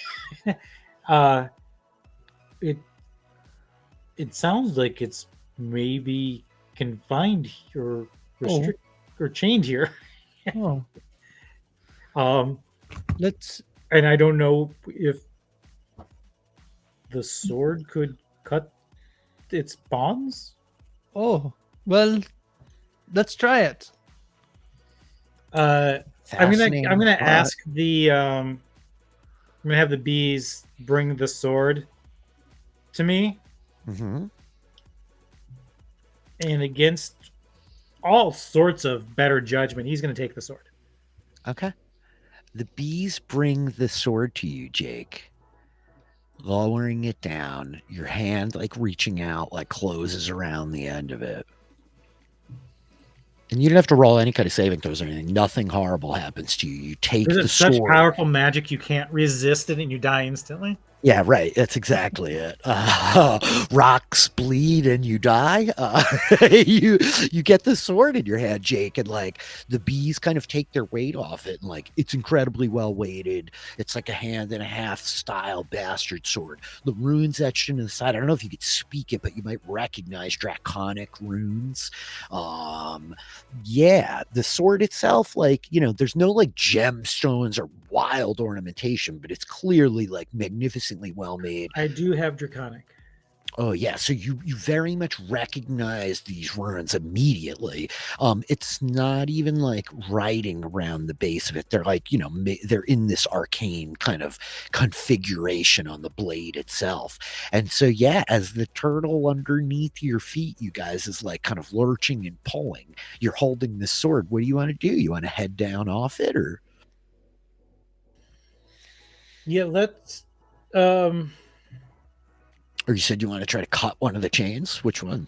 It sounds like it's maybe confined or restricted or chained here. Let's. And I don't know if the sword could cut its bonds. Oh, well, let's try it. Fascinating. I'm gonna ask the I'm gonna have the bees bring the sword to me, Mm-hmm. and against all sorts of better judgment, he's gonna take the sword. Okay. The bees bring the sword to you, Jake. Lowering it down, your hand like reaching out, like closes around the end of it. And you don't have to roll any kind of saving throws or anything. Nothing horrible happens to you. You take Is the it such sword. powerful magic you can't resist it and you die instantly? Yeah, right. That's exactly it. Rocks bleed and you die. You get the sword in your hand, Jake, and like the bees kind of take their weight off it, and like it's incredibly well weighted. It's like a hand and a half style bastard sword. The runes etched into the side. I don't know if you could speak it, but you might recognize draconic runes. Yeah, the sword itself, like, there's no like gemstones or wild ornamentation, but it's clearly like magnificently well made. I do have draconic. Oh yeah, so you very much recognize these runes immediately. It's not even like writing around the base of it. They're like, they're in this arcane kind of configuration on the blade itself. And so yeah, as the turtle underneath your feet, you guys, is like kind of lurching and pulling, you're holding this sword. What do you want to do? You want to head down off it, or? Yeah, let's Or you said you want to try to cut one of the chains? Which one?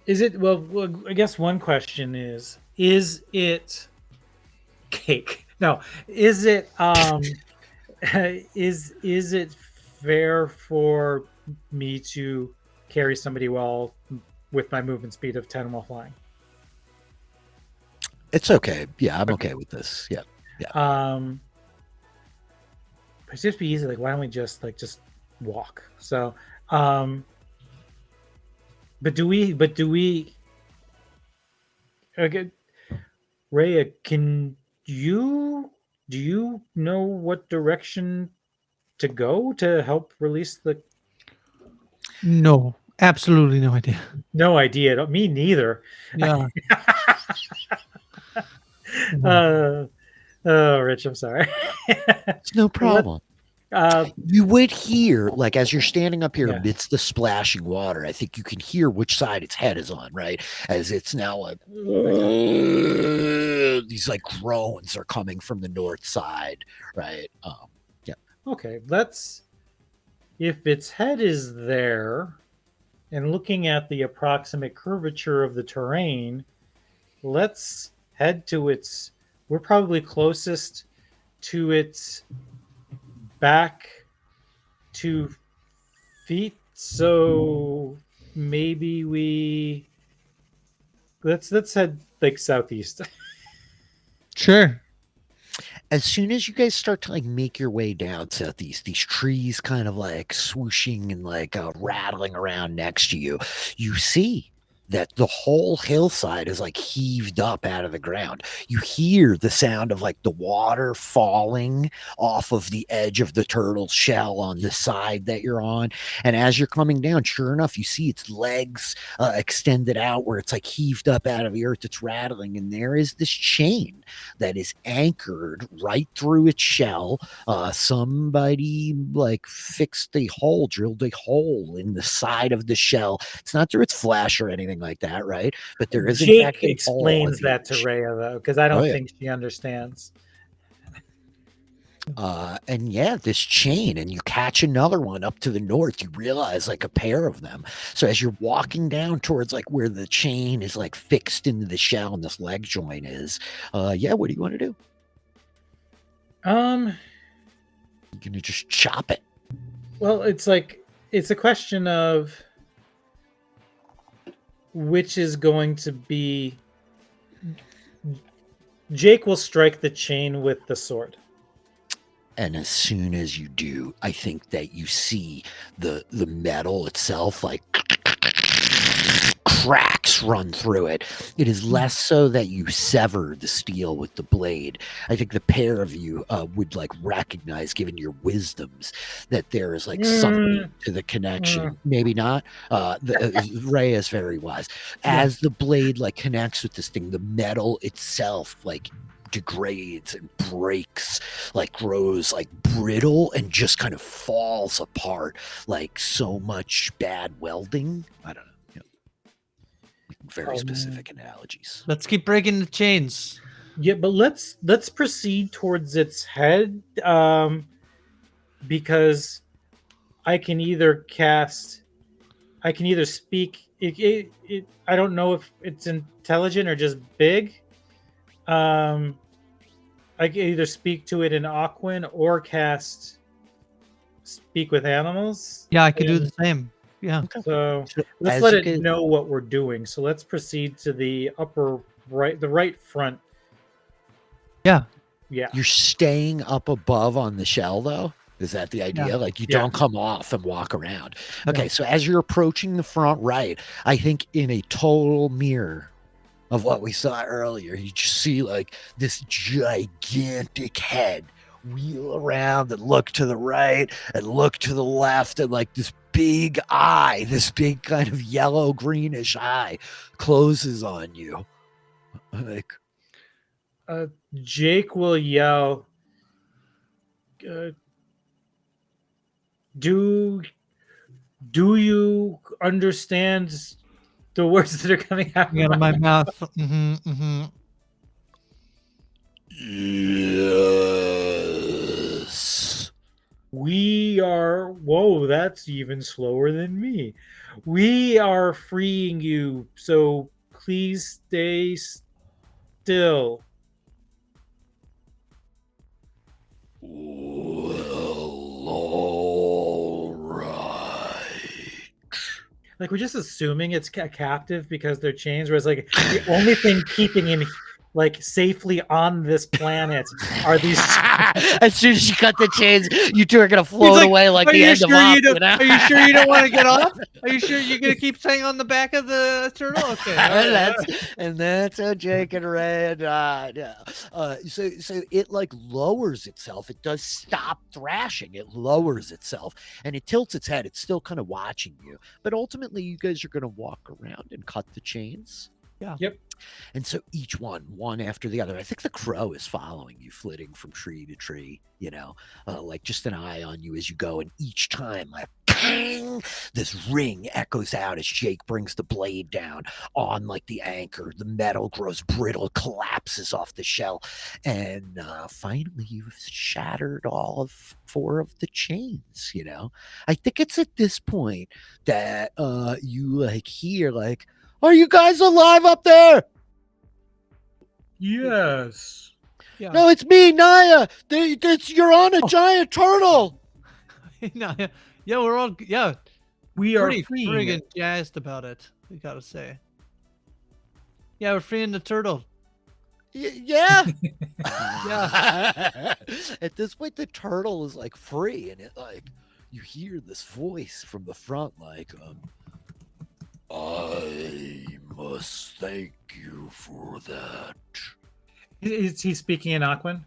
Is it, well, I guess one question is it cake? No, is it is it fair for me to carry somebody while with my movement speed of 10 while flying? It's okay. Yeah, I'm okay with this. Yeah. It seems to be easy. Like, why don't we just walk? So, but do we? Okay, Reya, do you know what direction to go to help release the? No, absolutely no idea. No idea. Me neither. Yeah. Oh, Rich, I'm sorry. It's no problem. You would hear, like, as you're standing up here amidst the splashing water, I think you can hear which side its head is on, right? As it's now like, these like groans are coming from the north side, right? Yeah. Okay, if its head is there, and looking at the approximate curvature of the terrain, let's head to we're probably closest to its back 2 feet, so maybe let's head like southeast. Sure. As soon as you guys start to like make your way down southeast, these trees kind of like swooshing and like rattling around next to you, you see that the whole hillside is like heaved up out of the ground. You hear the sound of like the water falling off of the edge of the turtle's shell on the side that you're on. And as you're coming down, sure enough, you see its legs extended out where it's like heaved up out of the earth. It's rattling. And there is this chain that is anchored right through its shell. Somebody like fixed a hole, drilled a hole in the side of the shell. It's not through its flesh or anything like that, right? But there is, Jake, in fact, explains that to Reya, though, because I don't think she understands. And yeah, this chain, and you catch another one up to the north. You realize like a pair of them. So as you're walking down towards like where the chain is like fixed into the shell and this leg joint is, what do you want to do? You're gonna just chop it. Well, it's a question of which is going to be. Jake will strike the chain with the sword. And as soon as you do, I think that you see the metal itself like cracks spikes run through it. It is less so that you sever the steel with the blade. I think the pair of you would like recognize, given your wisdoms, that there is like something to the connection. Maybe not. Ray is very wise. As the blade like connects with this thing, the metal itself like degrades and breaks, like grows like brittle and just kind of falls apart, like so much bad welding. I don't know. Very specific analogies. Let's keep breaking the chains. Yeah, but let's proceed towards its head, because I can either speak. I don't know if it's intelligent or just big. I can either speak to it in Aquan or cast Speak with Animals. Yeah, I could do the same. Yeah. So let's let it know what we're doing. So let's proceed to the upper right, the right front. Yeah. Yeah. You're staying up above on the shell, though? Is that the idea? Like you don't come off and walk around. Okay, so as you're approaching the front right, I think in a total mirror of what we saw earlier, you just see like this gigantic head wheel around and look to the right and look to the left, and like this big eye, this big kind of yellow greenish eye closes on you. Like Jake will yell, do you understand the words that are coming out of my mouth? Yes. We are... Whoa, that's even slower than me. We are freeing you, so please stay still. Well, all right. Like, we're just assuming it's a captive because they're chains, whereas like the only thing keeping him like safely on this planet are these. As soon as you cut the chains, you two are gonna float away like the end of Up. Are you sure you don't want to get off? Are you sure you're gonna keep staying on the back of the turtle? Okay, that's how Jake and Ray so it like lowers itself. It does stop thrashing. It lowers itself and it tilts its head. It's still kind of watching you, but ultimately you guys are gonna walk around and cut the chains. Yeah. Yep. And so each one after the other. I think the crow is following you, flitting from tree to tree, like just an eye on you as you go. And each time, like, ping, this ring echoes out as Jake brings the blade down on like the anchor. The metal grows brittle, collapses off the shell. And finally, you've shattered all of 4 of the chains, I think it's at this point that you like hear like, are you guys alive up there? Yes. Yeah. No, it's me, Naya. You're on a giant turtle. Yeah, we're all We are pretty freeing friggin' jazzed about it. We gotta say. Yeah, we're freeing the turtle. Yeah. Yeah. At this point, the turtle is like free, and it like you hear this voice from the front, like, I must thank you for that. Is he speaking in Aquan?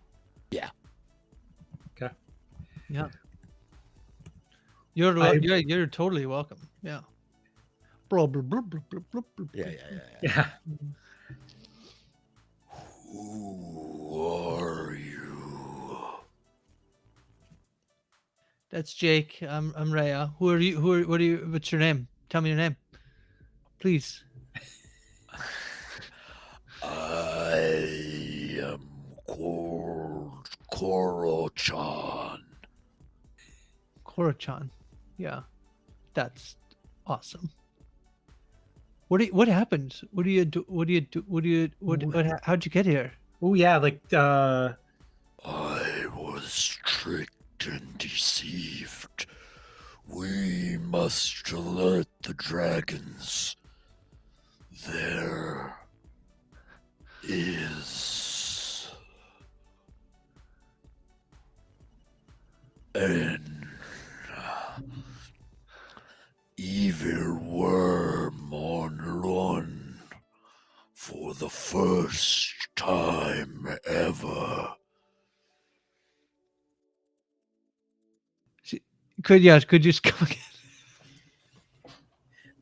Yeah. Okay. Yeah. You're totally welcome. Yeah. Yeah. Who are you? That's Jake. I'm Reya. Who are you? What's your name? Tell me your name, please. I am Koro-chan. Koro-chan. Yeah, that's awesome. What happened? What do you do? How'd you get here? Oh yeah, like I was tricked and deceived. We must alert the dragons. There is an evil worm on run. Could you just come again?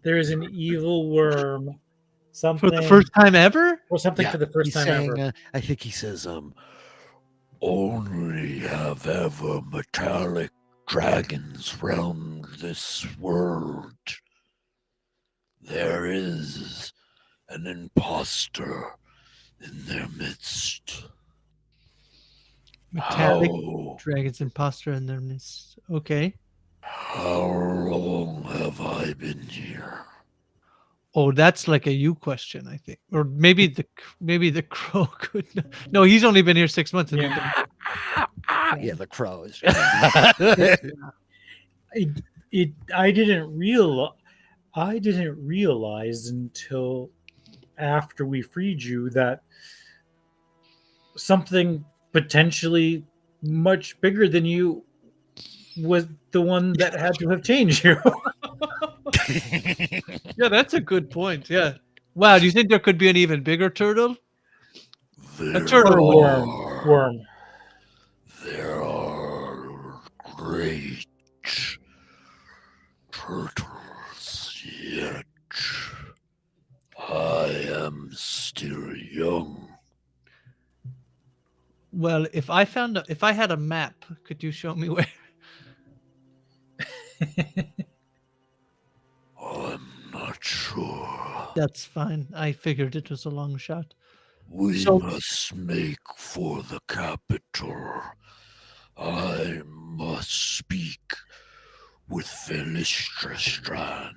There is an evil worm. Something For the first time ever? Or something for the first time ever. I think he says, only have ever metallic dragons roamed this world. There is an imposter in their midst. Metallic dragons imposter in their midst. Okay. How long have I been here? Oh, that's like a you question, I think, or maybe the crow could. No, he's only been here 6 months. Yeah, the crow is. I didn't realize until after we freed you that something potentially much bigger than you was the one that had to have changed you. Yeah, that's a good point. Yeah. Wow. Do you think there could be an even bigger turtle? A turtle worm. There are great turtles yet. I am still young. Well, if I had a map, could you show me where? I'm not sure. That's fine. I figured it was a long shot. We must make for the capital. I must speak with Strand.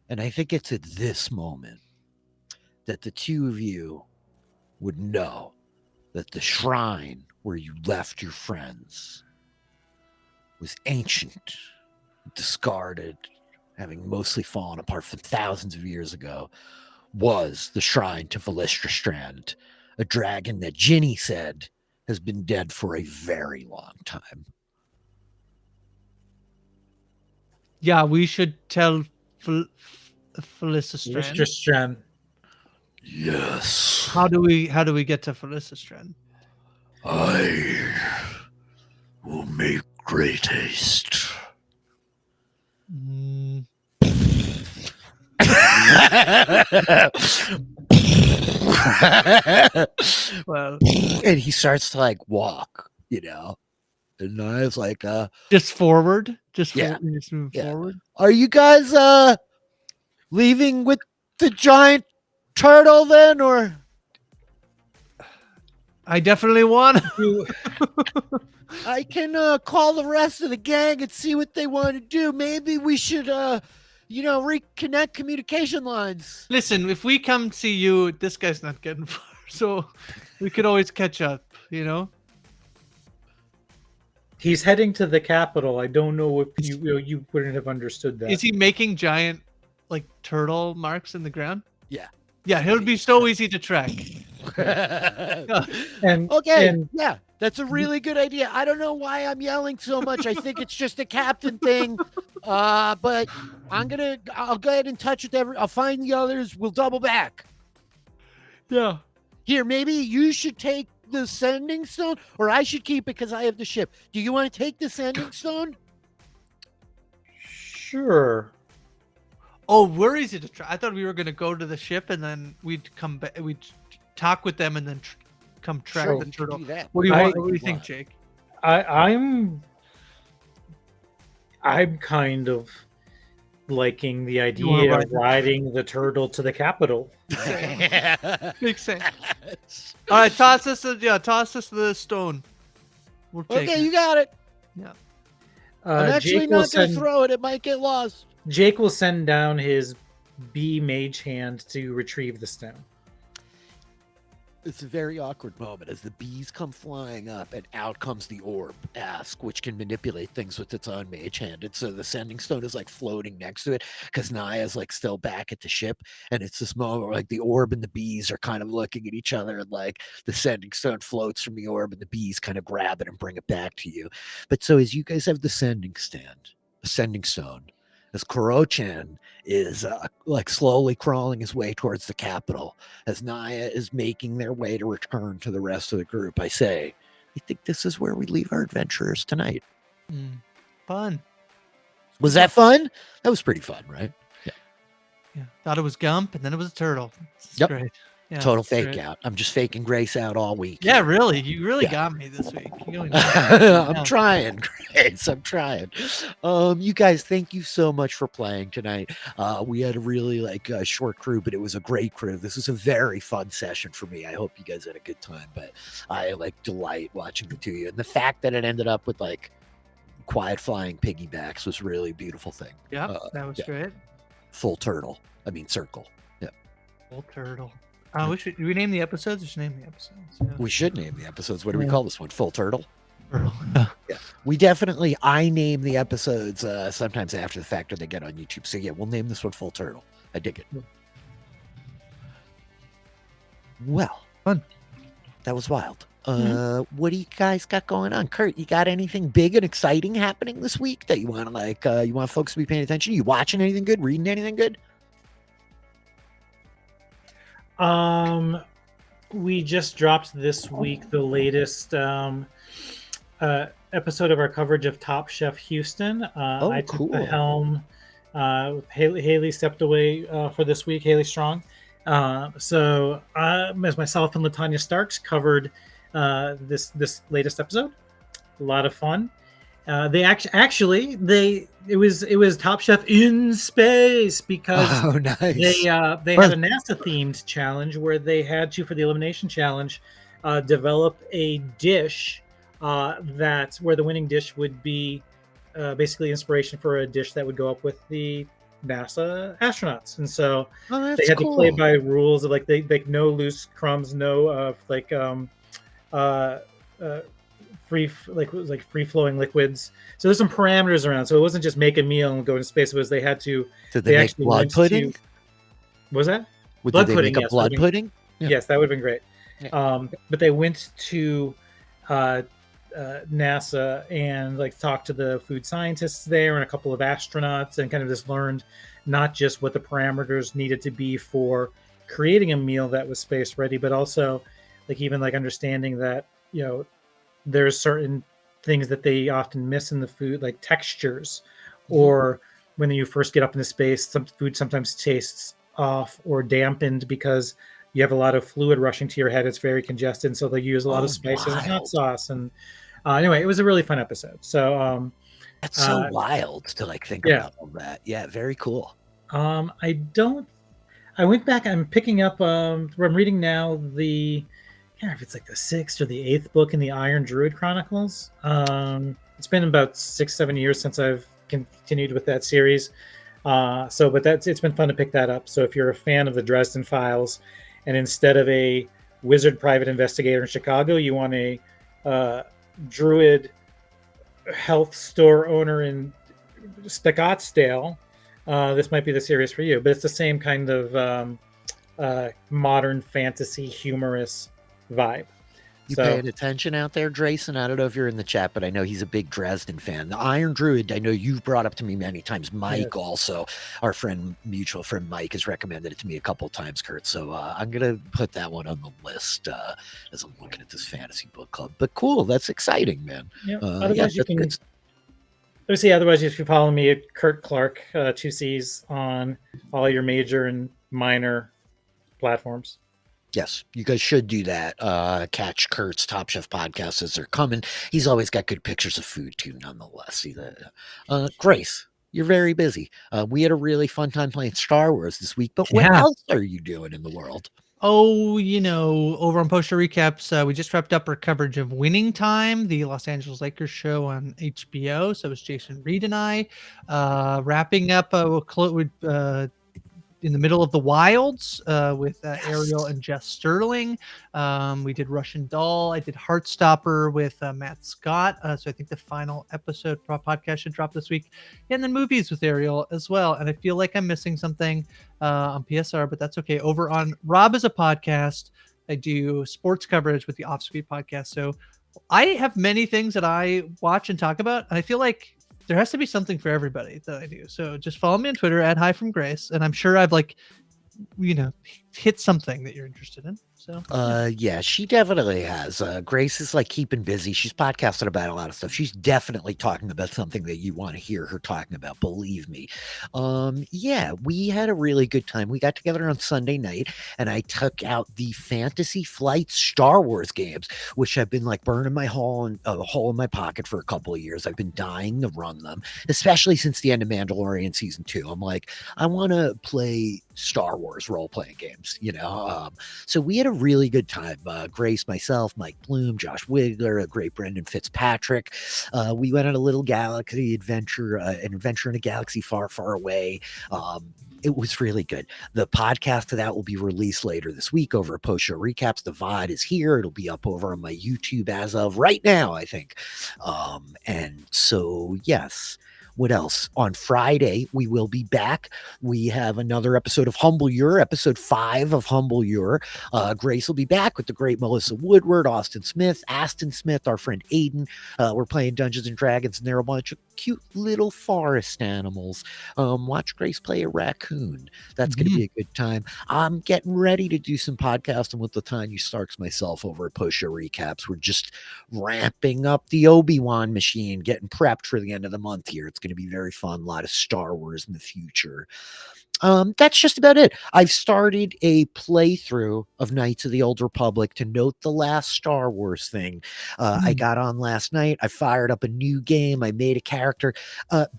And I think it's at this moment that the two of you would know that the shrine where you left your friends was ancient, discarded, having mostly fallen apart from thousands of years ago, was the shrine to Strand, a dragon that Ginny said has been dead for a very long time. Yeah, we should tell Strand. Yes. How do we get to Strand? I will make great haste. Well, and he starts to like walk, and I was like, just forward, just move forward. Are you guys leaving with the giant turtle then, or? I definitely want to. I can call the rest of the gang and see what they want to do. Maybe we should, reconnect communication lines. Listen, if we come see you, this guy's not getting far, so we could always catch up, He's heading to the capital. I don't know if you wouldn't have understood that. Is he making giant, like, turtle marks in the ground? Yeah. Yeah, he'll be so easy to track. That's a really good idea. I don't know why I'm yelling so much. I think it's just a captain thing. But I'll go ahead and touch with I'll find the others. We'll double back. Yeah. Here, maybe you should take the sending stone, or I should keep it because I have the ship. Do you want to take the sending stone? Sure. Oh, we're easy to try. I thought we were going to go to the ship and then we'd come back. We'd talk with them and then come track the turtle. What do you think, Jake? I'm kind of liking the idea of riding the turtle to the capital. Makes sense. All right, toss us the stone. Okay, you got it. Yeah. I'm actually not going to throw it. It might get lost. Jake will send down his bee mage hand to retrieve the stone. It's a very awkward moment as the bees come flying up and out comes the orb, Ask, which can manipulate things with its own mage hand. And so the sending stone is like floating next to it because Naya's like still back at the ship. And it's this moment where like the orb and the bees are kind of looking at each other and like the sending stone floats from the orb and the bees kind of grab it and bring it back to you. But so as you guys have the sending stone, as Kuro-chan is like slowly crawling his way towards the capital, as Naya is making their way to return to the rest of the group, I say, I think this is where we leave our adventurers tonight. Fun. Was that fun? That was pretty fun, right? Yeah. Thought it was Gump, and then it was a turtle. It's Yep. great. Yeah, Total fake out. I'm just faking Grace out all week. Yeah, really. You really got me this week. I'm trying, Grace. I'm trying. You guys, thank you so much for playing tonight. We had a really short crew, but it was a great crew. This was a very fun session for me. I hope you guys had a good time, but I delight watching the two of you. And the fact that it ended up with quiet flying piggybacks was really a beautiful thing. Yep, that was great. Full turtle. I mean circle. Yeah. Full turtle. Do we name the episodes? We should name the episodes. Yeah. We should name the episodes. What do we call this one? Full turtle? Turtle. Yeah. I name the episodes sometimes after the fact when they get on YouTube. So yeah, we'll name this one Full Turtle. I dig it. Well, fun. That was wild. What do you guys got going on? Kurt, you got anything big and exciting happening this week that you want to you want folks to be paying attention? You watching anything good? Reading anything good? We just dropped this week the latest episode of our coverage of Top Chef Houston. I took the helm. Haley stepped away for this week. Haley Strong. So as myself and Latanya Starks covered this latest episode. A lot of fun. They it was Top Chef in space because nice. they had a NASA themed challenge where they had to, for the elimination challenge, develop a dish where the winning dish would be basically inspiration for a dish that would go up with the NASA astronauts. And so they had to play by rules of no loose crumbs, no free flowing liquids. So there's some parameters around. So it wasn't just make a meal and go into space. It was they had to. Did they make blood pudding? What was that? Blood pudding? Yes, blood pudding? Yeah. Yes, that would have been great. Yeah. But they went to NASA and talked to the food scientists there and a couple of astronauts and kind of just learned not just what the parameters needed to be for creating a meal that was space ready, but also even understanding that there's certain things that they often miss in the food, like textures, or when you first get up into space, some food sometimes tastes off or dampened because you have a lot of fluid rushing to your head. It's very congested, so they use a lot of spices and hot sauce. And anyway, it was a really fun episode. So that's so wild to think about all that. Yeah, very cool. I went back. I'm picking up. I'm reading now the. I can't remember if it's the 6th or the 8th book in the Iron Druid Chronicles. It's been about 6-7 years since I've continued with that series. But it's been fun to pick that up. So if you're a fan of the Dresden Files, and instead of a wizard private investigator in Chicago, you want a druid health store owner in Scottsdale, this might be the series for you. But it's the same kind of modern fantasy humorous vibe. You paying attention out there, Drayson? I don't know if you're in the chat, but I know he's a big Dresden fan. The Iron Druid, I know you've brought up to me many times. Mike also, our mutual friend Mike, has recommended it to me a couple of times, Kurt. So I'm going to put that one on the list as I'm looking at this fantasy book club. But cool, that's exciting, man. Yeah. Otherwise, if you follow me at Kurt Clark, 2 C's on all your major and minor platforms. Yes, you guys should do that. Catch Kurt's Top Chef podcast as they're coming. He's always got good pictures of food too, nonetheless. See that? Grace, you're very busy. We had a really fun time playing Star Wars this week, but what else are you doing in the world? Oh, over on Poster Recaps, we just wrapped up our coverage of Winning Time, the Los Angeles Lakers show on HBO. So it was Jason Reed and I wrapping up in the middle of the wilds with Ariel and Jess Sterling. We did Russian Doll. I did Heartstopper with Matt Scott. So I think the final episode podcast should drop this week. And then movies with Ariel as well. And I feel like I'm missing something on PSR, but that's okay. Over on Rob is a Podcast, I do sports coverage with the Offspeed podcast. So I have many things that I watch and talk about. And I feel like there has to be something for everybody that I do. So just follow me on Twitter at Hi from Grace. And I'm sure I've hit something that you're interested in. So yeah, she definitely has. Grace is like keeping busy. She's podcasting about a lot of stuff. She's definitely talking about something that you want to hear her talking about, believe me. Yeah, we had a really good time. We got together on Sunday night and I took out the Fantasy Flight Star Wars games, which have been like burning my hole in my pocket for a couple of years. I've been dying to run them, especially since the end of Mandalorian season 2. I'm like, I want to play Star Wars role-playing games, so we had a really good time. Grace, myself, Mike Bloom, Josh Wigler, a great Brendan Fitzpatrick. We went on a little galaxy adventure, an adventure in a galaxy far, far away. It was really good. The podcast of that will be released later this week over at Post Show Recaps. The VOD is here. It'll be up over on my YouTube as of right now, I think. And so, yes. What else? On Friday, we will be back. We have another episode of Humble Yore, episode 5 of Humble Yore. Grace will be back with the great Melissa Woodward, Austin Smith, Aston Smith, our friend Aiden. We're playing Dungeons and Dragons, and there are a bunch of cute little forest animals. Watch Grace play a raccoon. That's going to be a good time. I'm getting ready to do some podcasting with the Tanya Starks myself over at Post Show Recaps. We're just ramping up the Obi-Wan machine, getting prepped for the end of the month here. It's going to be very fun. A lot of Star Wars in the future. That's just about it. I've started a playthrough of Knights of the Old Republic to note the last Star Wars thing. I got on last night. I fired up a new game. I made a character.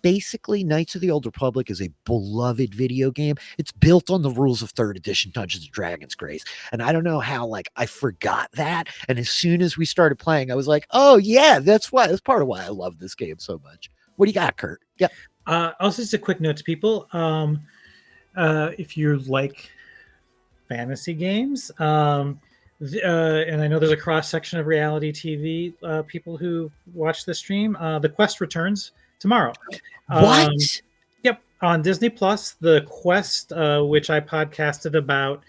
Basically, Knights of the Old Republic is a beloved video game. It's built on the rules of 3rd edition Dungeons and Dragons, Grace. And I don't know how, I forgot that. And as soon as we started playing, I was like, oh, yeah, that's part of why I love this game so much. What do you got, Kurt? Yep. Also, just a quick note to people. If you like fantasy games, and I know there's a cross section of reality TV people who watch the stream. The Quest returns tomorrow. What? Yep, on Disney Plus. The Quest, which I podcasted about.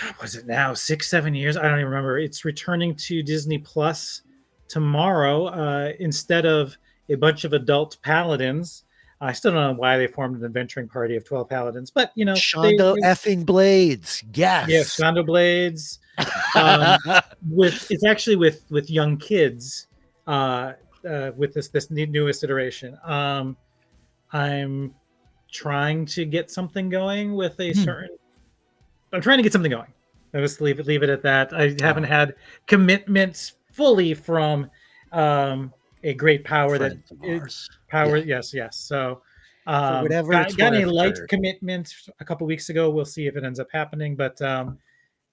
God, what is it now? 6-7 years? I don't even remember. It's returning to Disney Plus tomorrow instead of a bunch of adult paladins. I still don't know why they formed an adventuring party of 12 paladins, but Shondo effing Blades. Yes. Yeah, Shondo Blades. It's actually with young kids with this newest iteration. I'm trying to get something going with a certain. I'm trying to get something going. I'll just leave it at that. I haven't had commitments fully from a great power yes. So got a light commitment a couple weeks ago. We'll see if it ends up happening. But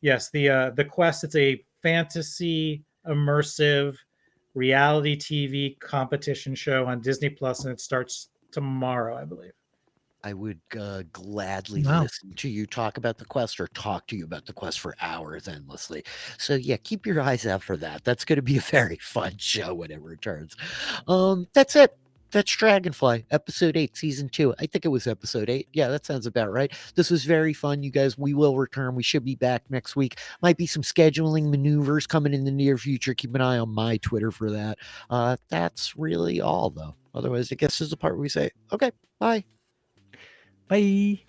yes, the Quest, it's a fantasy immersive reality TV competition show on Disney Plus, and it starts tomorrow, I believe. I would gladly listen to you talk about the Quest or talk to you about the Quest for hours endlessly. So yeah, keep your eyes out for that. That's going to be a very fun show when it returns. That's it. That's Dragonfly, episode 8, season 2. I think it was episode 8. Yeah, that sounds about right. This was very fun, you guys. We will return. We should be back next week. Might be some scheduling maneuvers coming in the near future. Keep an eye on my Twitter for that. That's really all, though. Otherwise, I guess this is the part where we say, okay, bye. Bye.